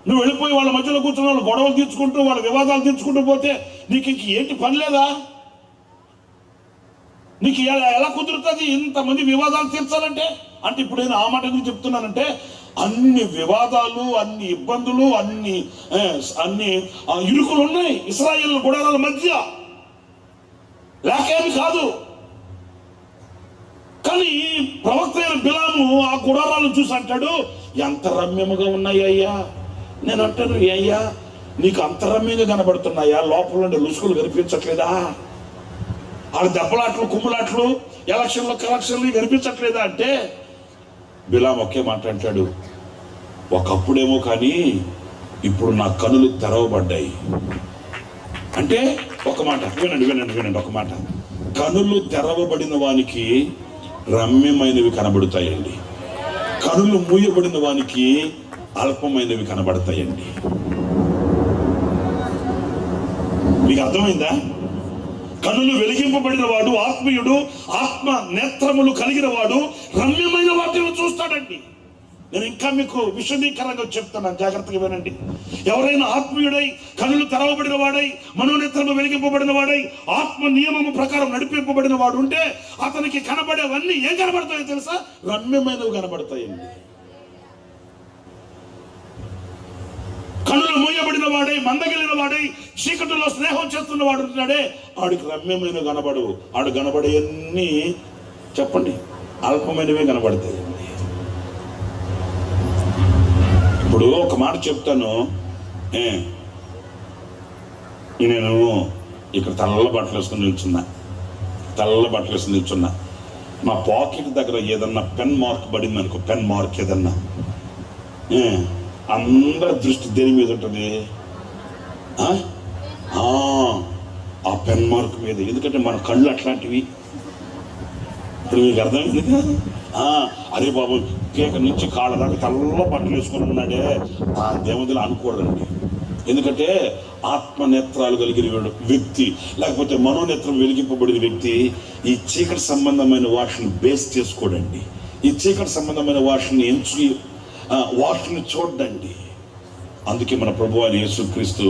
నువ్వు వెళ్ళిపోయి వాళ్ళ మధ్యలో కూర్చున్న వాళ్ళు గొడవలు తీర్చుకుంటూ వాళ్ళ వివాదాలు తీర్చుకుంటూ పోతే నీకు ఇంక ఏంటి పని లేదా? నీకు ఎలా కుదురుతుంది ఇంతమంది వివాదాలు తీర్చాలంటే? అంటే ఇప్పుడు నేను ఆ మాట ఎందుకు చెప్తున్నానంటే, అన్ని వివాదాలు, అన్ని ఇబ్బందులు, అన్ని ఇరుకులు ఉన్నాయి ఇశ్రాయేలు గుడారాల మధ్య, లేకేమి కాదు. కానీ ప్రవక్త అయిన బిలాము ఆ గుడారాలను చూసి అంటాడు, ఎంత రమ్యముగా ఉన్నాయి అయ్యా. నేను అంటాను, అయ్యా నీకు అంత రమ్యంగా కనబడుతున్నాయా, లోపల నుండి లుసుకులు కనిపించట్లేదా? వాళ్ళ దెబ్బలాట్లు, కుమ్ములాట్లు, ఎలక్షన్లు కలెక్షన్లు కనిపించట్లేదా అంటే బిలాం ఒకే మాట అంటాడు, ఒకప్పుడేమో కానీ ఇప్పుడు నా కనులు తెరవబడ్డాయి. అంటే ఒక మాట వినండి, ఒక మాట. కనులు తెరవబడిన వానికి రమ్యమైనవి కనబడతాయండి, కనులు మూయబడిన వానికి అల్పమైనవి కనబడతాయండి. మీకు అర్థమైందా? కనులు వెలిగింపబడిన వాడు ఆత్మీయుడు, ఆత్మ నేత్రములు కలిగిన వాడు రమ్యమైన వాటిని చూస్తాడండి. నేను ఇంకా మీకు విశదీకరంగా చెప్తున్నాను, జాగ్రత్తగా వినండి. ఎవరైనా ఆత్మీయుడై, కనులు తెరవబడిన వాడై, మనోనేత్రము వెలిగింపబడిన వాడై, ఆత్మ నియమము ప్రకారం నడిపింపబడిన వాడు ఉంటే అతనికి కనబడేవన్నీ ఏం కనబడతాయో తెలుసా? రమ్యమైనవి కనబడతాయండి. కనులు మూయబడిన వాడై, మందగిలిన వాడై, చీకటిలో స్నేహం చేస్తున్న వాడు ఉంటున్నాడే, ఆడికి రమ్యమైన కనబడు. ఆడు కనబడేవన్నీ చెప్పండి అల్పమైనవే కనబడతాయి. ఇప్పుడు ఒక మాట చెప్తాను, నేను ఇక్కడ తెల్ల బట్టలు వేసుకుని నిల్చున్నా, మా పాకెట్ దగ్గర ఏదన్నా పెన్ మార్క్ పడింది అనుకో, పెన్ మార్క్ ఏదన్నా, అందరి దృష్టి దేని మీద ఉంటుంది? ఆ పెన్ మార్క్ మీద. ఎందుకంటే మన కళ్ళు అట్లాంటివి. ఇప్పుడు మీకు అర్థమైంది కదా? అరే బాబు కేక నుంచి కాళ్ళ దాకా తలలో బట్టలు వేసుకుని ఉన్నాడే ఆ దేవుదిలో అనుకోడండి. ఎందుకంటే ఆత్మనేత్రాలు కలిగిన వ్యక్తి, లేకపోతే మనోనేత్రం వెలిగింపబడిన వ్యక్తి ఈ చీకటి సంబంధమైన వాటిని బేస్ చేసుకోడండి. ఈ చీకటి సంబంధమైన వాటిని వాటిని చూడండి. అందుకే మన ప్రభువు అయిన యేసుక్రీస్తు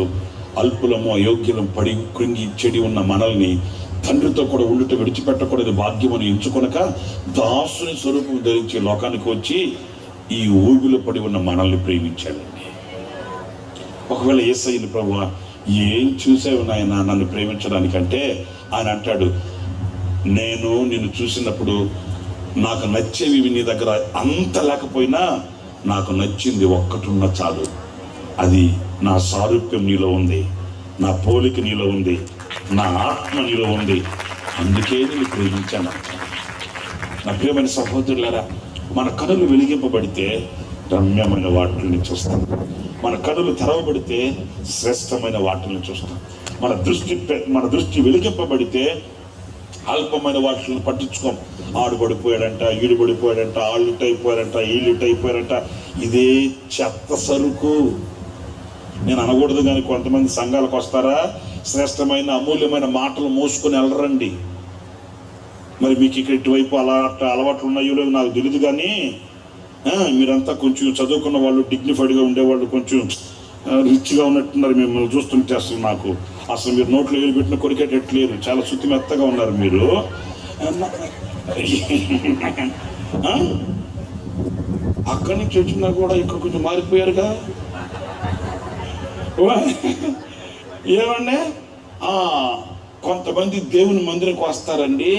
అల్పులము అయోగ్యులం పడి కృంగి చెడి ఉన్న మనల్ని తండ్రితో కూడా ఉండుట విడిచిపెట్టకూడదు భాగ్యమని ఎంచుకొనక దాసుని స్వరూపం ధరించి లోకానికి వచ్చి ఈ ఊబిలో పడి ఉన్న మనల్ని ప్రేమించాడండి. ఒకవేళ యేసయ్యని ప్రభువా ఏం చూసావు నాయన నన్ను ప్రేమించడానికంటే ఆయన అంటాడు, నేను నిన్ను చూసినప్పుడు నాకు నచ్చేవి నీ దగ్గర అంత లేకపోయినా నాకు నచ్చింది ఒక్కటున్న చాలు. అది నా సారూప్యం నీలో ఉంది, నా పోలిక నీలో ఉంది, నా ఆత్మ నీలో ఉంది, అందుకే నేను ప్రేమించాను. నా ప్రియమైన సహోదరులారా, మన కనులు వెలిగింపబడితే రమ్యమైన వాటిని చూస్తాం. మన కనులు తెరవబడితే శ్రేష్టమైన వాటిని చూస్తాం. మన దృష్టి వెలిగింపబడితే అల్పమైన వాటిని పట్టించుకోం. ఆడు పడిపోయాడంట, ఈడు పడిపోయాడంట, ఆళ్ళు అయిపోయారంట, వీళ్ళు అయిపోయారంట. ఇదే చెత్త సరుకు. నేను అనకూడదు కానీ కొంతమంది సంఘాలకు వస్తారా, శ్రేష్టమైన అమూల్యమైన మాటలు మోసుకొని వెళ్ళరండి. మరి మీకు ఇక్కడ ఇటువైపు అలవాట్లు ఉన్నాయో లేదో నాకు తెలియదు కానీ మీరంతా కొంచెం చదువుకున్న వాళ్ళు, డిగ్నిఫైడ్గా ఉండేవాళ్ళు, కొంచెం రిచ్గా ఉన్నట్టున్నారు. మిమ్మల్ని చూస్తుంటే అసలు మీరు నోట్లో ఏలు పెట్టిన కొరికేటట్లేరు. చాలా శుద్ధి మెత్తగా ఉన్నారు మీరు. అక్కడి నుంచి వచ్చినా కూడా ఇక్కడ కొంచెం మారిపోయారుగా. ఏమండి, కొంతమంది దేవుని మందిరకు వస్తారండి.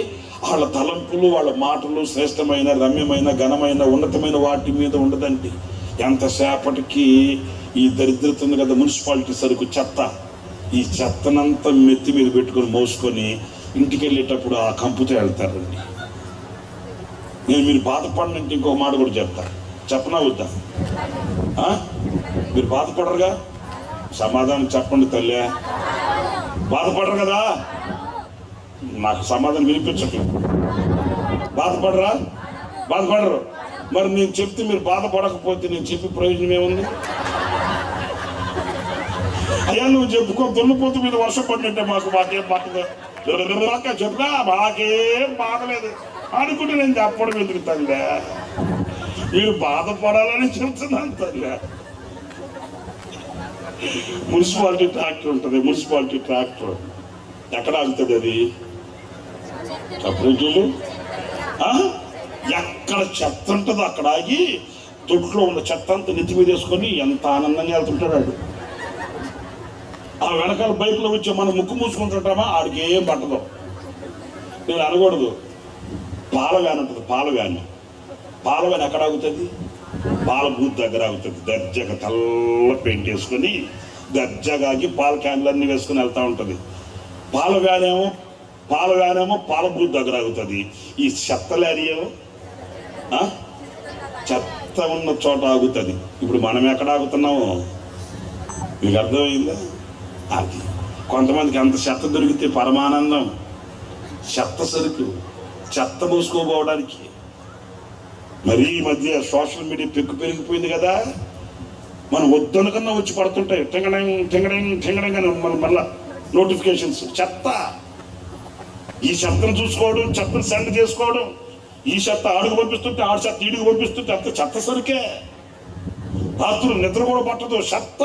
వాళ్ళ తలంపులు, వాళ్ళ మాటలు శ్రేష్టమైన, రమ్యమైన, ఘనమైన, ఉన్నతమైన వాటి మీద ఉండదండి. ఎంతసేపటికి ఈ దరిద్రత ఉంది కదా, మున్సిపాలిటీ సరుకు చెత్త, ఈ చెత్తనంతా మెత్తి మీద పెట్టుకొని మోసుకొని ఇంటికి వెళ్ళేటప్పుడు ఆ కంపుతో వెళ్తారండి. మీరు బాధపడినంటే ఇంకో మాట కూడా చెప్పనా వద్దా? మీరు బాధపడరుగా? సమాధానం చెప్పండి తల్లి. బాధపడరు కదా? నాకు సమాధానం వినిపించట్లేదు. బాధపడరు. మరి నేను చెప్తే మీరు బాధపడకపోతే నేను చెప్పి ప్రయోజనం ఏముంది? అయ్యా నువ్వు చెప్పుకో, దున్నపోతు మీద వర్షం పడినట్టే మాకేం పట్టదు, చెప్పా మాకేం బాధలేదు అనుకుంటే నేను చెప్పడం ఎందుకు తల్లి? మీరు బాధపడాలని చెప్తున్నాను తల్లి. మున్సిపాలిటీ ట్రాక్టర్ ఉంటుంది. మున్సిపాలిటీ ట్రాక్టర్ ఎక్కడ ఆగుతుంది? అది అప్పుడు ఎక్కడ చెత్త ఉంటుందో అక్కడ ఆగి తొట్లో ఉన్న చెత్త అంతా నెత్తి మీద వేసుకొని ఎంత ఆనందంగా వెళ్తుంటాడు వాడు. ఆ వెనకాల బైక్లో వచ్చి మనం ముక్కు మూసుకుంటుంటామా, ఆడికి ఏం పట్టదు. నేను అనకూడదు. పాల వ్యాన్ ఉంటుంది. పాల వ్యాన్ ఎక్కడ ఆగుతుంది? పాల బూత్ దగ్గర ఆగుతుంది. దర్జాగా తెల్ల పెయింట్ వేసుకొని దర్జాగా పాల క్యాన్లన్నీ వేసుకొని వెళ్తూ ఉంటుంది. పాల వ్యాన్ ఏమో పాల బూత్ దగ్గర ఆగుతుంది. ఈ చెత్త లారీ ఏమో చెత్త ఉన్న చోట ఆగుతుంది. ఇప్పుడు మనం ఎక్కడ ఆగుతున్నామో మీకు అర్థమైందా? అది కొంతమందికి అంత చెత్త దొరికితే పరమానందం. చెత్త సరుకు, చెత్త మూసుకోపోవడానికి. మరీ ఈ మధ్య సోషల్ మీడియా పెరిగిపోయింది కదా. మనం వద్దనుకన్నా వచ్చి పడుతుంటాయి. టింగడంగ్ అని మళ్ళా నోటిఫికేషన్స్. చెత్త. ఈ చెత్తను చూసుకోవడం, చెత్తను సెండ్ చేసుకోవడం, ఈ చెత్త ఆడుగు పంపిస్తుంటే ఆడు చెత్త ఈడుగు పంపిస్తుంటే అంత చెత్త సరికే. రాత్రులు నిద్ర కూడా పట్టదు. చెత్త.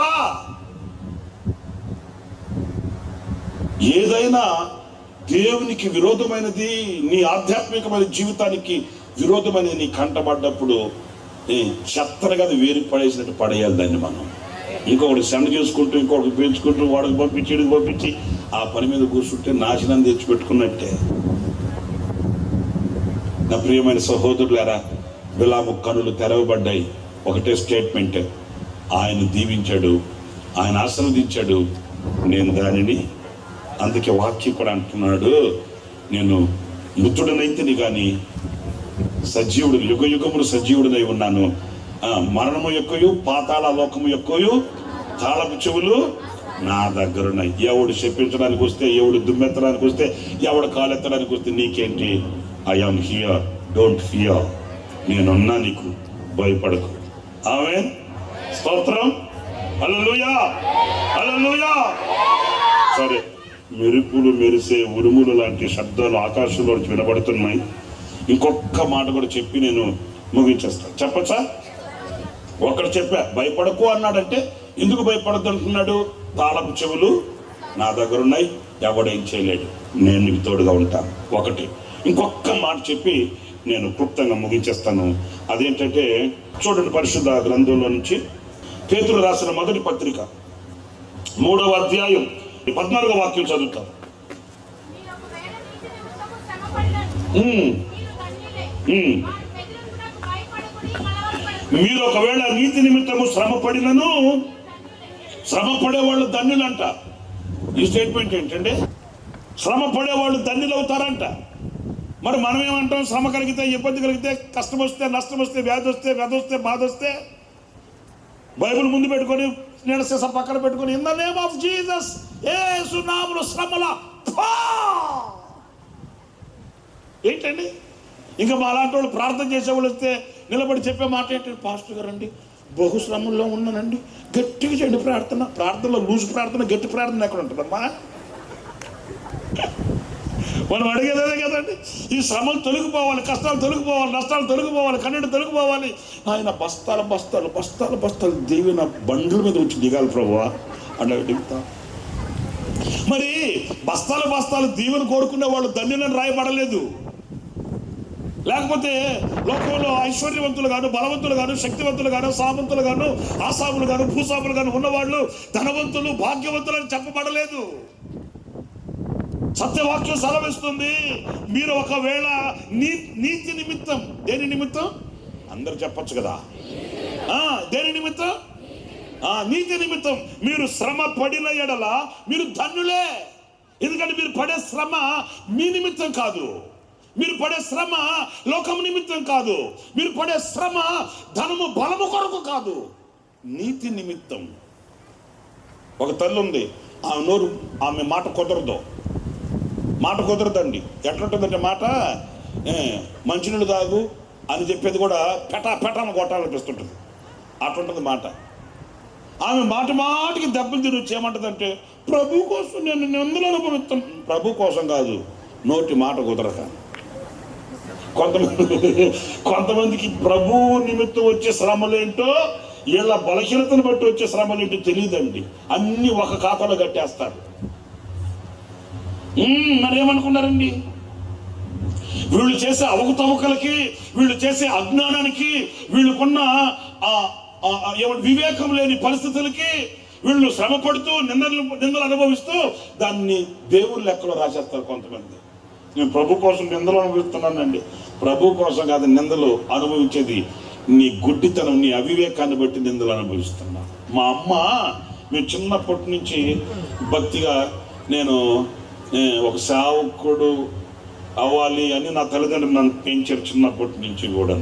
ఏదైనా దేవునికి విరోధమైనది, నీ ఆధ్యాత్మికమైన జీవితానికి విరోధమైనది నీ కంటపడ్డప్పుడు చెత్తను కదా వేరు పడేసినట్టు పడేయాలి దాన్ని. మనం ఇంకొకటి సెండ్ చేసుకుంటూ, ఇంకొకటి పెంచుకుంటూ, వాడికి పంపించి ఇడికి పంపించి ఆ పని మీద కూర్చుంటే నాశనం తెచ్చిపెట్టుకున్నట్టే. నా ప్రియమైన సహోదరులారా, బిలాము కనులు తెరవబడ్డాయి. ఒకటే స్టేట్మెంట్, ఆయన దీవించాడు, ఆయన ఆశీర్వదించాడు, నేను దానిని. అందుకే వాక్యం కూడా అంటున్నాడు, నేను మృతుడనైతిని కానీ సజీవుడు, యుగ యుగములు సజీవుడనై ఉన్నాను. మరణము ఎక్కువ, పాతాళ లోకము ఎక్కువ, తాళపు చెవులు నా దగ్గరున్నాయి. ఎవడు చెప్పించడానికి వస్తే, ఎవడు దుమ్మెత్తడానికి వస్తే, ఎవడు కాలెత్తడానికి వస్తే నీకేంటి? I am here, don't fear. నేనున్నా, నీకు భయపడకు. ఆమేన్. స్తోత్రం. హల్లెలూయా, హల్లెలూయా. సరే, మెరుపులు మెరిసే ఉరుములు లాంటి శబ్దాలు ఆకాశంలో వినబడుతున్నాయి. ఇంకొక మాట కూడా చెప్పి నేను ముగించేస్తాను. చెప్పచ్చా? ఒకడు చెప్పా, భయపడకు అన్నాడంటే ఎందుకు భయపడద్దు అంటున్నాడు? తాళపు చెవులు నా దగ్గర ఉన్నాయి, ఎవడేం చేయలేడు, నేను నీకు తోడుగా ఉంటాను. ఒకటి. ఇంకొక మాట చెప్పి నేను క్లుప్తంగా ముగించేస్తాను. అదేంటంటే చూడండి, పరిశుద్ధ గ్రంథంలో నుంచి పేతురు రాసిన మొదటి పత్రిక 3వ అధ్యాయం 14వ వాక్యం చదువుతాం. మీరు ఒకవేళ నీతి నిమిత్తము శ్రమ పడినను, శ్రమ పడేవాళ్ళు ధన్యులంట. ఈ స్టేట్మెంట్ ఏంటంటే శ్రమ పడేవాళ్ళు ధన్యులు అవుతారంట. మరి మనం ఏమంటాం? శ్రమ కలిగితే, ఇబ్బంది కలిగితే, కష్టం వస్తే, నష్టం వస్తే, వ్యాధి వస్తే, వ్యధ వస్తే, బాధ వస్తే బైబిల్ ముందు పెట్టుకొని, నీడసేస పక్కన పెట్టుకొని, in the name of Jesus, Yesu నామములో శ్రమల ఏంటండి? ఇంకా మా అలాంటి వాళ్ళు ప్రార్థన చేసేవాళ్ళు వస్తే నిలబడి చెప్పే మాట ఏంటంటే, పాస్టర్ గారు అండి బహుశ్రమంలో ఉన్నానండి, గట్టిగా చెడు ప్రార్థన. ప్రార్థనలో లూజు ప్రార్థన, గట్టి ప్రార్థన ఎక్కడ ఉంటుందమ్మా? మనం అడిగేదే కదండి. ఈ శ్రమలు తొలగిపోవాలి, కష్టాలు తొలగిపోవాలి, నష్టాలు తొలగిపోవాలి, కన్నీళ్ళు తొలగిపోవాలి. ఆయన బస్తాలు బస్తాలు బస్తాలు బస్తాలు దీవెన బండ్ల మీద వచ్చి దిగాలి ప్రభువా అలా దిగుతా. మరి బస్తాలు బస్తాలు దీవెన కోరుకునే వాళ్ళు ధన్యులను రాయబడలేదు. లేకపోతే లోకంలో ఐశ్వర్యవంతులు గాను, బలవంతులు గాను, శక్తివంతులు గాను, సామంతులు గాను, ఆసాములు గాను, భూసాములు గాను ఉన్నవాళ్ళు ధనవంతులు, భాగ్యవంతులు అని చెప్పబడలేదు. సత్యవాక్యం సెలవిస్తుంది, మీరు ఒకవేళ నీతి నిమిత్తం, దేని నిమిత్తం? అందరు చెప్పచ్చు కదా, దేని నిమిత్తం? నీతి నిమిత్తం మీరు శ్రమ పడిన ఎడల మీరు ధన్యులే. ఎందుకంటే మీరు పడే శ్రమ మీ నిమిత్తం కాదు, మీరు పడే శ్రమ లోకం నిమిత్తం కాదు, మీరు పడే శ్రమ ధనము బలము కొరకు కాదు, నీతి నిమిత్తం. ఒక తల్లి ఉంది, ఆమె నోరు, ఆమె మాట కుదరదండి. ఎట్లుంటుందంటే మాట, మంచినీళ్ళు తాగు అని చెప్పేది కూడా పెటాను కొట్టాలనిపిస్తుంటుంది. అట్లుంటుంది మాట. ఆమె మాటికి దెబ్బలు తిరిగి వచ్చి ఏమంటుందంటే, ప్రభు కోసం నేను నిందలు అనుభవిస్తాను. ప్రభు కోసం కాదు, నోటి మాట కుదరక. కొంతమందికి ప్రభు నిమిత్తం వచ్చే శ్రమలేంటో, వీళ్ళ బలహీనతను బట్టి వచ్చే శ్రమలేంటో తెలియదండి. అన్ని ఒక ఖాతాలో కట్టేస్తారు. మరి ఏమనుకున్నారండి? వీళ్ళు చేసే అవకతవకలకి, వీళ్ళు చేసే అజ్ఞానానికి, వీళ్ళకున్న వివేకం లేని పరిస్థితులకి వీళ్ళు శ్రమ పడుతూ నిందలు అనుభవిస్తూ దాన్ని దేవుని లెక్కలో రాసేస్తారు కొంతమంది. నేను ప్రభు కోసం నిందలు అనుభవిస్తున్నానండి. ప్రభు కోసం కాదు నిందలు అనుభవించేది, నీ గుడ్డితనం, నీ అవివేకాన్ని బట్టి నిందలు అనుభవిస్తున్నా. మా అమ్మ, మేము చిన్నప్పటి నుంచి భక్తిగా నేను ఒక సేవకుడు అవ్వాలి అని నా తల్లిదండ్రులు నన్ను పెంచారు. చిన్నప్పటి నుంచి కూడా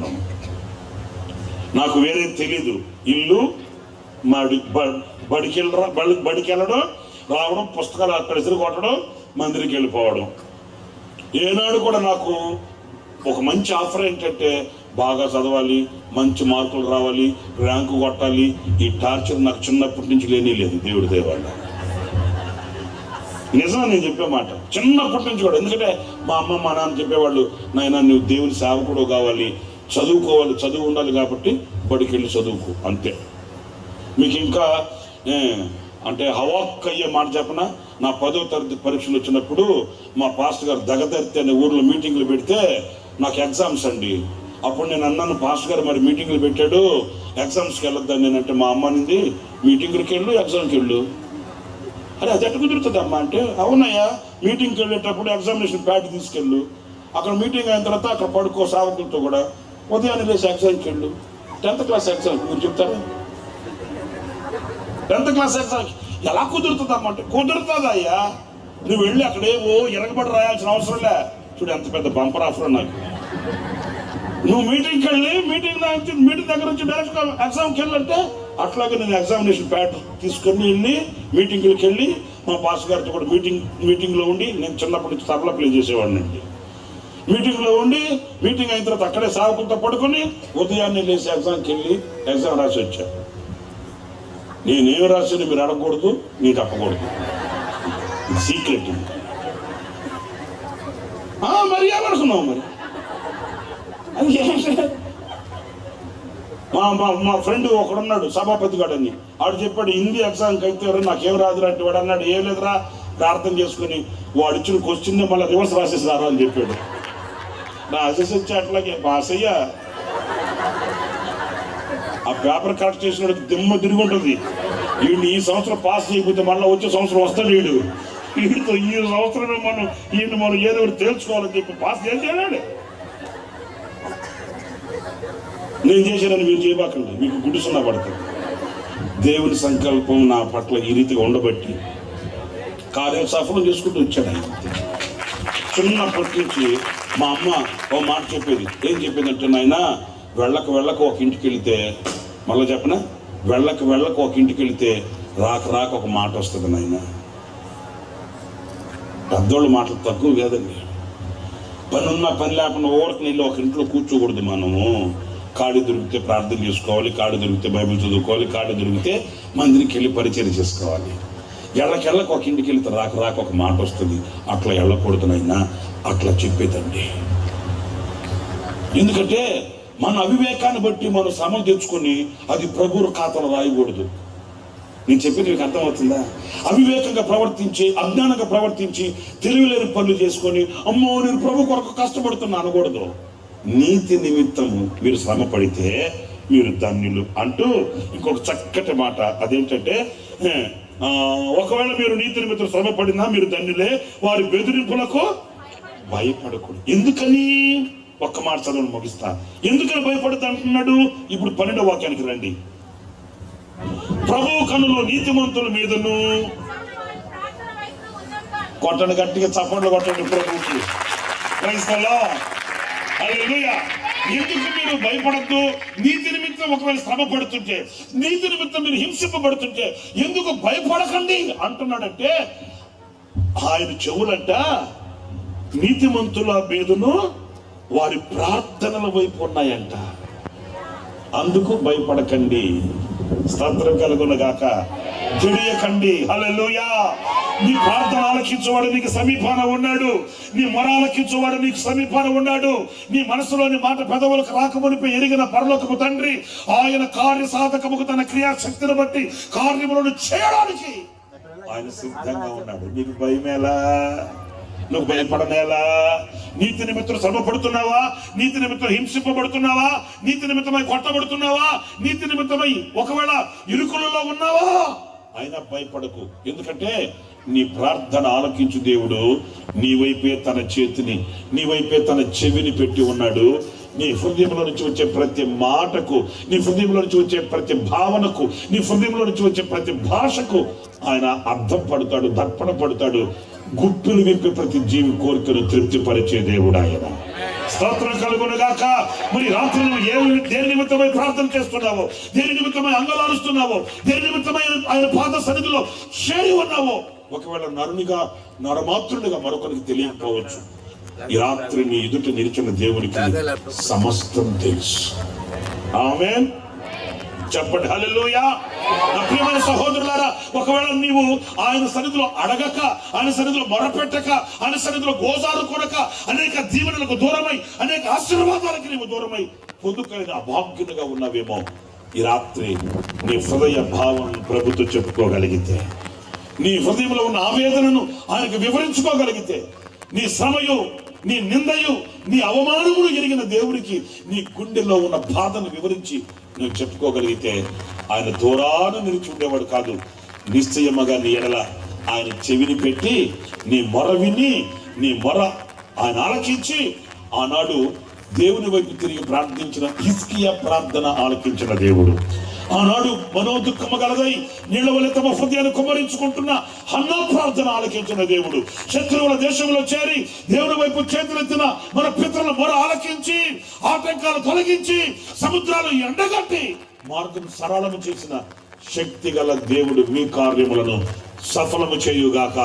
నాకు వేరే తెలీదు. ఇల్లు బడికి వెళ్ళడం, రావడం, పుస్తకాలు అక్కడ ఇసురు కొట్టడం, మందిరికి వెళ్ళిపోవడం. ఏనాడు కూడా నాకు ఒక మంచి ఆఫర్ ఏంటంటే బాగా చదవాలి, మంచి మార్కులు రావాలి, ర్యాంకు కొట్టాలి. ఈ టార్చర్ నాకు చిన్నప్పటి నుంచి లేదు. దేవుడి దయవల్ల నిజం నేను చెప్పే మాట, చిన్నప్పటి నుంచి కూడా. ఎందుకంటే మా అమ్మ మా నాన్న చెప్పేవాళ్ళు, నాయన నువ్వు దేవుని సేవకుడు కావాలి, చదువుకోవాలి, చదువు ఉండాలి కాబట్టి బడికి వెళ్ళి చదువుకు, అంతే. మీకు ఇంకా అంటే హవాక్ అయ్యే మాట చెప్పనా, నా 10వ తరగతి పరీక్షలు వచ్చినప్పుడు మా పాస్టర్ గారు దగదర్తి అనే ఊర్లో మీటింగ్లు పెడితే నాకు ఎగ్జామ్స్ అండి. అప్పుడు నేను అన్నాను, పాస్టర్ గారు మరి మీటింగ్లు పెట్టాడు, ఎగ్జామ్స్కి వెళ్ళొద్దని. నేనంటే మా అమ్మ నింది, మీటింగ్కి వెళ్ళు, ఎగ్జామ్కి వెళ్ళు. అరే అది ఎట్లా కుదురుతుంది అమ్మా అంటే, అవునయ్యా, మీటింగ్కి వెళ్ళేటప్పుడు ఎగ్జామినేషన్ ప్యాడ్ తీసుకెళ్ళు, అక్కడ మీటింగ్ అయిన తర్వాత అక్కడ పడుకో సావకులతో కూడా, ఉదయాన్నే లేచి ఎగ్జామ్కి వెళ్ళు. 10th క్లాస్ ఎగ్జామ్ మీరు చెప్తారా? 10th క్లాస్ ఎగ్జామ్ ఎలా కుదురుతుందమ్మా అంటే, కుదురుతుంది అయ్యా, నువ్వు వెళ్ళి అక్కడేవో ఎరగబడి రాయాల్సిన అవసరం లే. చూడు ఎంత పెద్ద బంపర్ ఆఫర్ నాకు. నువ్వు మీటింగ్కి వెళ్ళి మీటింగ్ దగ్గర నుంచి డైరెక్ట్ ఎగ్జామ్కి వెళ్ళంటే, అట్లాగే నేను ఎగ్జామినేషన్ ప్యాడ్ తీసుకొని వెళ్ళి మీటింగ్కి వెళ్ళి మా పాస్ గారితో కూడా మీటింగ్లో ఉండి, నేను చిన్నప్పటి నుంచి తబలా ప్లే చేసేవాడిని అండి. మీటింగ్లో ఉండి మీటింగ్ అయిన తర్వాత అక్కడే సాగుకుంటూ పడుకొని ఉదయాన్నే లేచి ఎగ్జామ్కి వెళ్ళి ఎగ్జామ్ రాసి వచ్చా. నేనేం రాసాను మీరు అడగకూడదు, మీరు చెప్పకూడదు, ఇది సీక్రెట్. మరి ఏమనుకున్నావు మరి అది మా ఫ్రెండ్ ఒకడున్నాడు సభాపతి గాడని, ఆడు చెప్పాడు హిందీ ఎగ్జామ్కి అయితే నాకేం రాదు అంటే వాడు అన్నాడు, ఏం లేదురా ప్రార్థన చేసుకుని వాడు ఇచ్చిన క్వశ్చన్ మళ్ళీ రివర్స్ రాసేసి రారా అని చెప్పాడు. రాసేసి వచ్చి అట్లాగే పాస్ అయ్యా. ఆ పేపర్ కరెక్ట్ చేసిన దిమ్మ తిరిగి ఉంటుంది. వీడిని ఈ సంవత్సరం పాస్ చేయకపోతే మళ్ళీ వచ్చే సంవత్సరం వస్తాడు వీడితో ఈ సంవత్సరమే మనం ఏదో ఒకటి తేల్చుకోవాలని చెప్పి పాస్ చేసేవాడు. నేను చేశానని మీరు చేయబాకండి, మీకు గుడిసున్నా పడుతుంది. దేవుని సంకల్పం నా పట్ల ఈ రీతిగా ఉండబట్టి కార్యం సఫలం చేసుకుంటూ వచ్చాడు ఆయన. చిన్నప్పటి నుంచి మా అమ్మ ఓ మాట చెప్పేది, ఏం చెప్పేదంటే, నాయన వెళ్ళక ఒక ఇంటికి వెళితే, మళ్ళీ చెప్పనా, వెళ్ళక ఒక ఇంటికి వెళితే రాక ఒక మాట వస్తుంది నాయన. పెద్దోళ్ళు మాటలు తక్కువ కాదండి. పని ఉన్నా పని లేకుండా ఓరకు నీళ్ళు ఒక ఇంట్లో కూర్చోకూడదు. మనము ఖాళీ దొరికితే ప్రార్థన చేసుకోవాలి, ఖాళీ దొరికితే బైబిల్ చదువుకోవాలి, ఖాళీ దొరికితే మందిరికి వెళ్ళి పరిచయం చేసుకోవాలి. ఎళ్ళకెళ్ళక ఒక ఇంటికి వెళ్తే రాక ఒక మాట వస్తుంది, అట్లా వెళ్ళకూడదునైనా అట్లా చెప్పేదండి. ఎందుకంటే మన అవివేకాన్ని బట్టి మనం శ్రమలు తెచ్చుకొని అది ప్రభువు ఖాతాలో రాయకూడదు. నేను చెప్పేది మీకు అర్థమవుతుందా? అవివేకంగా ప్రవర్తించి, అజ్ఞానంగా ప్రవర్తించి, తెలివిలేని పనులు చేసుకొని అమ్మో నేను ప్రభు కొరకు కష్టపడుతున్నా అనకూడదు. నీతి నిమిత్తము మీరు శ్రమ పడితే మీరు ధన్యులు అంటూ ఇంకొక చక్కటి మాట, అదేంటంటే, ఒకవేళ మీరు నీతి నిమిత్తం శ్రమ పడినా మీరు ధన్యులే, వారి బెదిరింపులకు భయపడకూడదు. ఎందుకని? ఒక్క మాట చదవని ముగిస్తా. ఎందుకని భయపడతా అంటున్నాడు? ఇప్పుడు 12వ వాక్యానికి రండి. ప్రభు కనులు నీతిమంతుల మీదను, కొట్టండి గట్టిగా, చప్పట్లు కొట్టండి ప్రభువుకి. ప్రైజ్ ది లార్డ్, హల్లెలూయా. ఎందుకు మీరు భయపడద్దు? నీతి నిమిత్తం ఒకవేళ శ్రమ పడుతుంటే, నీతి నిమిత్తం మీరు హింసింపబడుతుంటే ఎందుకు భయపడకండి అంటున్నాడంటే, ఆయన చెవులంట నీతిమంతుల మీదను వారి ప్రార్థనల వైపు ఉన్నాయంట. అందుకు భయపడకండి. స్తోత్రం కలుగునుగాక. జడియకండి. హల్లెలూయా. నీ ప్రార్థన ఆలకించేవాడు నీకు సమీపాన ఉన్నాడు. నీ మొర ఆలకించేవాడు నీకు సమీపాన ఉన్నాడు. నీ మనసులోని మాట పెదవులకు రాకమునిపై ఎరిగిన పరలోకపు తండ్రి ఆయన కార్య సాధకముకు తన క్రియాశక్తిని బట్టి కార్యములను చేయడానికి ఆయన సిద్ధంగా ఉన్నాడు. నీకు భయమేలా? నువ్వు భయపడనేలా? నీతి నిమిత్తం శ్రమ పడుతున్నావా? నీతి నిమిత్తం హింసింపబడుతున్నావా? నీతి నిమిత్తమై కొట్టబడుతున్నావా? నీతి నిమిత్తమై ఒకవేళ ఇరుకులలో ఉన్నావా? అయినా భయపడకు. ఎందుకంటే నీ ప్రార్థన ఆలకించు దేవుడు నీ వైపే తన చేతిని, నీ వైపే తన చెవిని పెట్టి ఉన్నాడు. నీ హృదయంలో నుంచి వచ్చే ప్రతి మాటకు, నీ హృదయంలో నుంచి వచ్చే ప్రతి భావనకు, నీ హృదయంలో నుంచి వచ్చే ప్రతి భాషకు ఆయన అర్థం పడతాడు, దర్పణ పడతాడు. గుప్తులు విప్పి ప్రతి జీవి కోరికను తృప్తిపరిచే దేవుడు ఆయన. స్తోత్రం కలుగునుగాక. మరి రాత్రి నువ్వు దేని నిమిత్తమై ప్రార్థన చేస్తున్నావో, దేని నిమిత్తమై అంగలారుస్తున్నావో, దేని నిమిత్తమై ఆయన పాద సన్నిధిలో చేరి ఉన్నావో, ఒకవేళ నరమాత్రుడిగా మరొకరికి తెలియకపోవచ్చు. ఈ రాత్రి నీ ఎదుట నిలిచిన దేవునికి సమస్తం తెలుసు. ఆమేన్. చెప్పండి హల్లెలూయా. నా ప్రియమైన సహోదరులారా, ఒకవేళ నీవు ఆయన సన్నిధిలో అడగక, ఆయన సన్నిధిలో మొరపెట్టక, ఆయన సన్నిధిలో గోజారు కొనక, అనేక దీవెనలకు దూరమై, అనేక ఆశీర్వాదాలకు నీవు దూరమై పొందుకైన అభాగ్యునిగా ఉన్నావేమో, ఈ రాత్రి నీ హృదయ భావం ప్రభుతో చెప్పుకోగలిగితే, నీ హృదయంలో ఉన్న ఆవేదనను ఆయనకు వివరించుకోగలిగితే, నీ శ్రమయు, నీ నిందయు, నీ అవమానమును ఎరిగిన దేవుడికి నీ గుండెల్లో ఉన్న బాధను వివరించి నువ్వు చెప్పుకోగలిగితే, ఆయన దూరాన నిలిచి ఉండేవాడు కాదు. నిశ్చయముగా నీ ఎడల ఆయన చెవిని పెట్టి నీ మొర విని, నీ మొర ఆయన ఆలకించి, ఆనాడు దేవుని వైపు తిరిగి ప్రార్థించిన హిజ్కియా ప్రార్థన ఆలకించిన దేవుడు. ఆనాడు మనోదుఃఖము గలదై నీళ్ల వలె తమ హృదయాన్ని కుమ్మరించుకుంటున్న హన్నా ప్రార్థన ఆలకించిన దేవుడు, శత్రువుల దేశంలో చేరి దేవుడి వైపు చేతులెత్తిన మన పితరుల మొర ఆలకించి ఆటంకాలు తొలగించి సముద్రాలు ఎండగట్టి మార్గం సరళము చేసిన శక్తి గల దేవుడు మీ కార్యములను సఫలము చేయుగాక,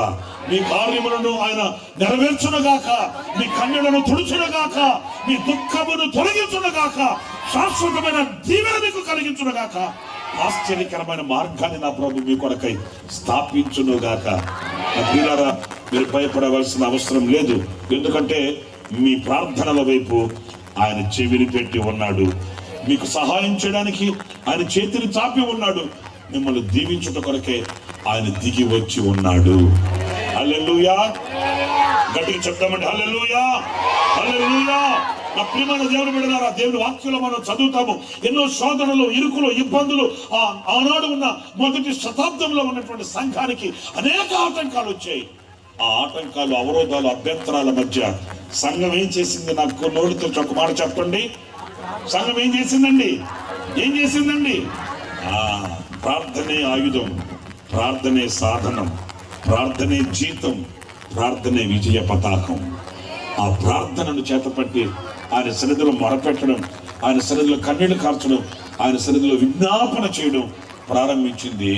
మీ కార్యములను ఆయన నెరవేర్చునుగాక, మీ కన్నులను తుడుచునుగాక, మీ దుఃఖమును తొలగించునుగాక, శాశ్వతమైన దీవెన మీకు కలిగించునుగాక, ఆశ్చర్యకరమైన మార్గాన్ని నా ప్రభు మీ కొరకై స్థాపించునుగాక. ప్రియులారా, మీరు భయపడవలసిన అవసరం లేదు. ఎందుకంటే మీ ప్రార్థనల వైపు ఆయన చెవిని పెట్టి ఉన్నాడు. మీకు సహాయం చేయడానికి ఆయన చేతిని చాపి ఉన్నాడు. మిమ్మల్ని దీవించుట కొరకే ఆయన దిగి వచ్చి ఉన్నాడు. హల్లెలూయా, గట్టిగా చెప్తామండి. హల్లెలూయా, హల్లెలూయా. నా ప్రియమైన దేవుని బిడ్డలారా, దేవుని వాక్యంలో మనం చదువుతాము. ఎన్నో శోధనలు, ఇరుకులు, ఇబ్బందులు. ఆనాడు ఉన్న మొదటి శతాబ్దంలో ఉన్నటువంటి సంఘానికి అనేక ఆటంకాలు వచ్చాయి. ఆ ఆటంకాలు, అవరోధాలు, అభ్యంతరాల మధ్య సంఘం ఏం చేసింది? నాకు నోటితో ఒక మాట చెప్పండి. సంఘం ఏం చేసిందండి? ఏం చేసిందండి? ప్రార్థనే ఆయుధం, ప్రార్థనే సాధనం, ప్రార్థనే జీతం, ప్రార్థనే విజయ పతాకం. ఆ ప్రార్థనను చేతపట్టి ఆయన సన్నిధిలో మొరపెట్టడం, ఆయన సన్నిధిలో కన్నీళ్లు కార్చడం, ఆయన సన్నిధిలో విజ్ఞాపన చేయడం ప్రారంభించింది.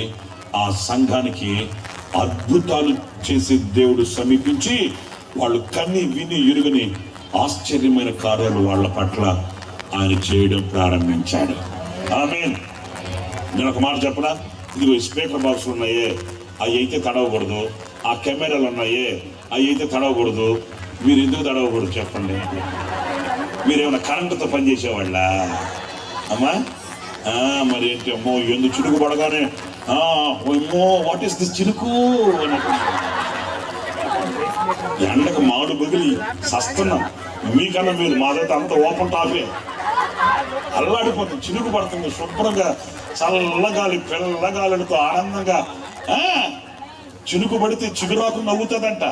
ఆ సంఘానికి అద్భుతాలు చేసే దేవుడు సమీపించి వాళ్ళు కన్ని విని ఎరుగని ఆశ్చర్యమైన కార్యాలు వాళ్ళ పట్ల ఆయన చేయడం ప్రారంభించాడు. ఆమేన్. నేను ఒక మాట చెప్పనా? ఇదిగో స్పీకర్ బాక్స్ ఉన్నాయే, అవి అయితే తడవకూడదు. ఆ కెమెరాలు ఉన్నాయే, అవి అయితే తడవకూడదు. మీరు ఎందుకు తడవకూడదు చెప్పండి? మీరేమైనా కరెంటుతో పనిచేసేవాళ్ళ అమ్మా? మరి ఏంటి అమ్మో, ఎందుకు చినుకు పడగానే అమ్మో వాట్ ఈస్ దిస్ చినుకు ఎండకు మాడు బగిలి సస్తున్నాం. మీకన్నా మీరు మాదైతే అంత ఓపెన్ టాపే, అల్లాడిపోతుంది. చినుకు పడుతుంది, శుభ్రంగా చల్లగాలి, పిల్లగాలులతో ఆనందంగా. చినుకు పడితే చిగురాకు నవ్వుతుందంట.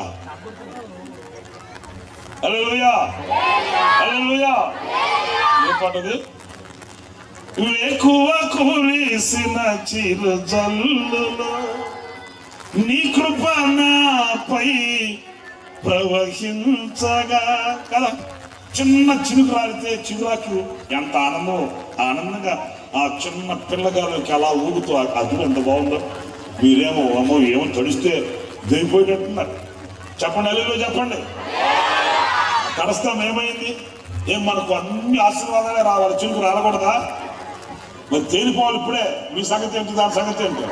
హల్లెలూయా, హల్లెలూయా. ఏ పాటది? ఎక్కువ కురిసిన చిరు జల్లులో నీ కృప నాపై ప్రవహించగా కదా. చిన్న చినుకు రాలితే చిగురాకు ఎంత ఆనందంగా ఆ చిన్న పిల్లగాళ్ళకి అలా ఊగుతూ అది ఎంత బాగుందో. మీరేమో అమ్మో ఏమో తడిస్తే దిగిపోయేటట్టున్నారు. చెప్పండి, హల్లెలూయా చెప్పండి. తడస్తాం ఏమైంది? ఏం మనకు అన్ని ఆశీర్వాదాలే రావాలి, చినుకు రాలకూడదా? మరి తేలిపోవాలి. ఇప్పుడే మీ సంగతి ఏంటి, దాని సంగతి ఏంటి?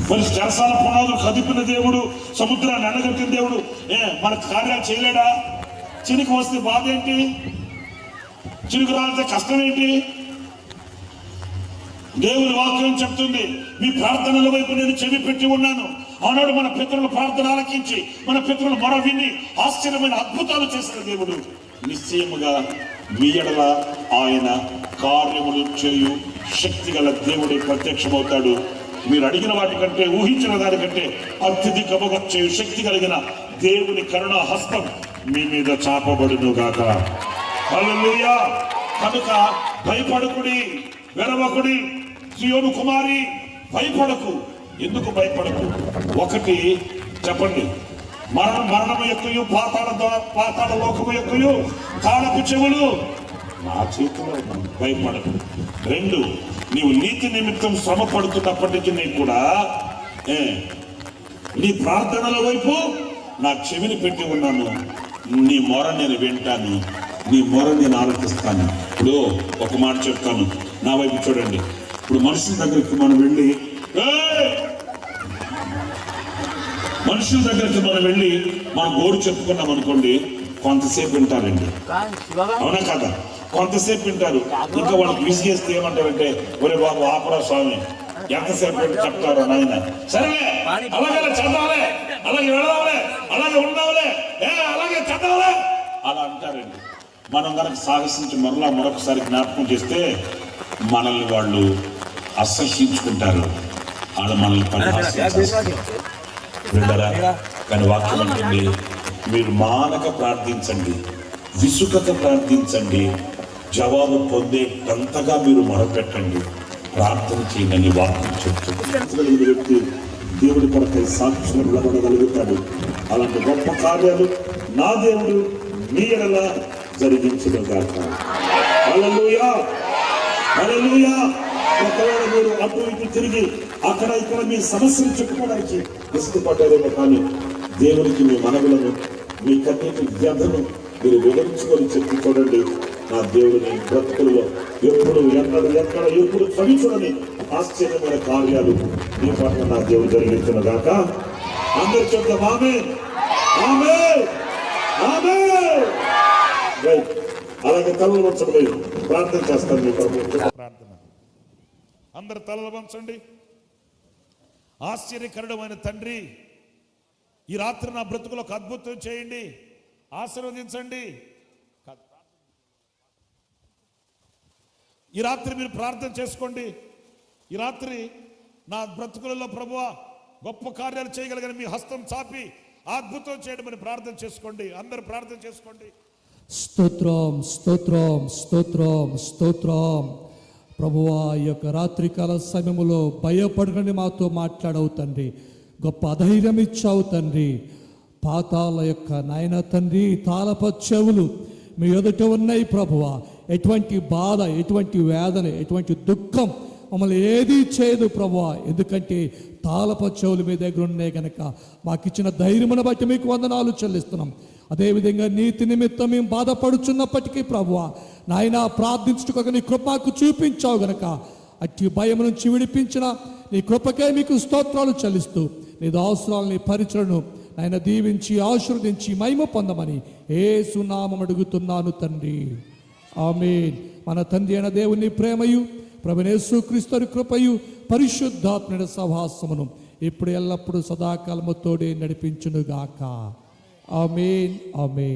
మరి చెరసాల పునాదులు కదిపిన దేవుడు, సముద్రాన్ని ఎండగట్టిన దేవుడు మన కార్యాలు చేయలేడా? చినుకు వస్తే బాధ ఏంటి? చినుకు రాలితే కష్టం ఏంటి? దేవుని వాక్యం చెప్తుంది, మీ ప్రార్థనల వైపు నేను చెవి పెట్టి ఉన్నాను. ఆనాడు మన పితరుల ప్రార్థన ఆలకించి మన పితరుల మొర విని ఆశ్చర్యమైన అద్భుతాలు చేసిన దేవుడు నిశ్చయముగా మీ ఎడల ఆయన కార్యములు చేయు శక్తి గల దేవుడు ప్రత్యక్షమవుతాడు. మీరు అడిగిన వాటికంటే, ఊహించిన దానికంటే అత్యధికముగా చేయు శక్తి కలిగిన దేవుని కరుణా హస్తం మీ మీద చాపబడును గాక. హల్లెలూయా. కనుక భయపడకుడి, వెరవకుడి. సియోను కుమారి భయపడకు. ఎందుకు భయపడకు? ఒకటి చెప్పండి, మరణము యొక్కయు పాతాళ లోకము యొక్కయు తాళపు చెవులు నా చేతిలో భయపడకు. రెండు, నీవు నీతి నిమిత్తం శ్రమ పడుతున్నప్పటి నుంచి నీకు కూడా నీ ప్రార్థనల వైపు నా చెవిని పెట్టి ఉన్నాను. నీ మొర నేను వింటాను, నీ మొర నేను ఆలోచిస్తాను. ఇప్పుడు ఒక మాట చెప్తాను, నా వైపు చూడండి. ఇప్పుడు మనుషుల దగ్గరికి మనం వెళ్ళి మన గోడు చెప్పుకున్నాం అనుకోండి, కొంతసేపు వింటారండి. అవునా కదా? కొంతసేపు వింటారు. ఇంకా వాళ్ళకి విసిగేస్తే ఏమంటారంటే, ఒరే బాబు ఆపరా స్వామి, ఎంతసేపు చెప్తారో నాయన, సరేలే అలాగే చదవాలే, అలాగే వెళదాంలే, అలాగే ఉండాలే, అలాగే చదవాలే అలా అంటారండి. మనం కనుక సాహసించి మరొకసారి జ్ఞాపకం చేస్తే మనల్ని వాళ్ళు అసహ్యించుకుంటారు, వాళ్ళు మనల్ని పరిహాసించారు. కానీ వాక్యం ఉంటుంది, మీరు మానక ప్రార్థించండి, విసుకక ప్రార్థించండి, జవాబు పొందేటంతగా మీరు మొరపెట్టండి, ప్రార్థన చేయమని వాక్యం చెప్తుంది. వ్యక్తి దేవుడి కొరకై సాక్షులు నిలబడగలుగుతాడు. అలాంటి గొప్ప కార్యాలు నా దేవుడు మీ ఎడల జరిగించిన గాక. హల్లెలూయా, హల్లెలూయా. ఒకవేళ మీరు అటు ఇటు తిరిగి అక్కడ ఇక్కడ మీ సమస్యలు చెప్పుకోవడానికి ఇష్టపడ్డారేమో, కానీ దేవునికి మీ మనవులను, మీ కన్నీటి వ్యధను మీరు వివరించుకొని చెప్పి చూడండి. నా దేవుడిని బ్రతుకుల్లో ఎప్పుడు ఎప్పుడు చవి చూడని ఆశ్చర్యమైన కార్యాలు మీ పట్ల నా దేవుడు జరిగించిన గాక. అందరు చెప్తాం ఆమేన్, ఆమేన్, ఆమేన్. అలాగే తలలు వంచండి, ప్రార్థన చేస్తాను మీ కొరకు. ప్రార్థన. అందరు తలలు వంచండి. ఆశ్చర్యకరుడమైన తండ్రి, ఈ రాత్రి నా బ్రతుకులో ఒక అద్భుతం చేయండి, ఆశీర్వదించండి. ఈ రాత్రి మీరు ప్రార్థన చేసుకోండి. ఈ రాత్రి నా బ్రతుకులలో ప్రభువా గొప్ప కార్యాలు చేయగలిగిన మీ హస్తం చాపి అద్భుతం చేయడం ప్రార్థన చేసుకోండి. అందరు ప్రార్థన చేసుకోండి. స్తోత్రం, స్తోత్రం, స్తోత్రం, స్తోత్రం. ప్రభువా, ఈ యొక్క రాత్రికాల సమయంలో భయపడకండి మాతో మాట్లాడవు తండ్రి. గొప్ప అధైర్యం ఇచ్చావు తండ్రి. పాతాల యొక్క నాయన తండ్రి, తాళప చెవులు మీ ఎదుట ఉన్నాయి ప్రభువా. ఎటువంటి బాధ, ఎటువంటి వేదన, ఎటువంటి దుఃఖం మమ్మల్ని ఏదీ చేయదు ప్రభువా. ఎందుకంటే తాళప చెవులు మీ దగ్గర ఉన్నాయి కనుక మాకు ఇచ్చిన ధైర్యమును బట్టి మీకు వందనాలు చెల్లిస్తున్నాం. అదేవిధంగా నీతి నిమిత్తం మేము బాధపడుచున్నప్పటికీ ప్రభువా నాయన ప్రార్థించుటకు నీ కృపకు చూపించావు గనక అట్టి భయం నుంచి విడిపించిన నీ కృపకే మీకు స్తోత్రాలు చెల్లిస్తూ నీ దాసురాలని పరిచయను ఆయన దీవించి ఆశీర్వదించి మహిమ పొందమని యేసు నామమున అడుగుతున్నాను తండ్రి, ఆమేన్. మన తండ్రి అయిన దేవుని ప్రేమయు ప్రభువైన యేసుక్రీస్తు కృపయు పరిశుద్ధాత్మల సహవాసమును ఇప్పుడు ఎల్లప్పుడూ సదాకాలము తోడే నడిపించునుగాక. ఆమేన్, ఆమేన్.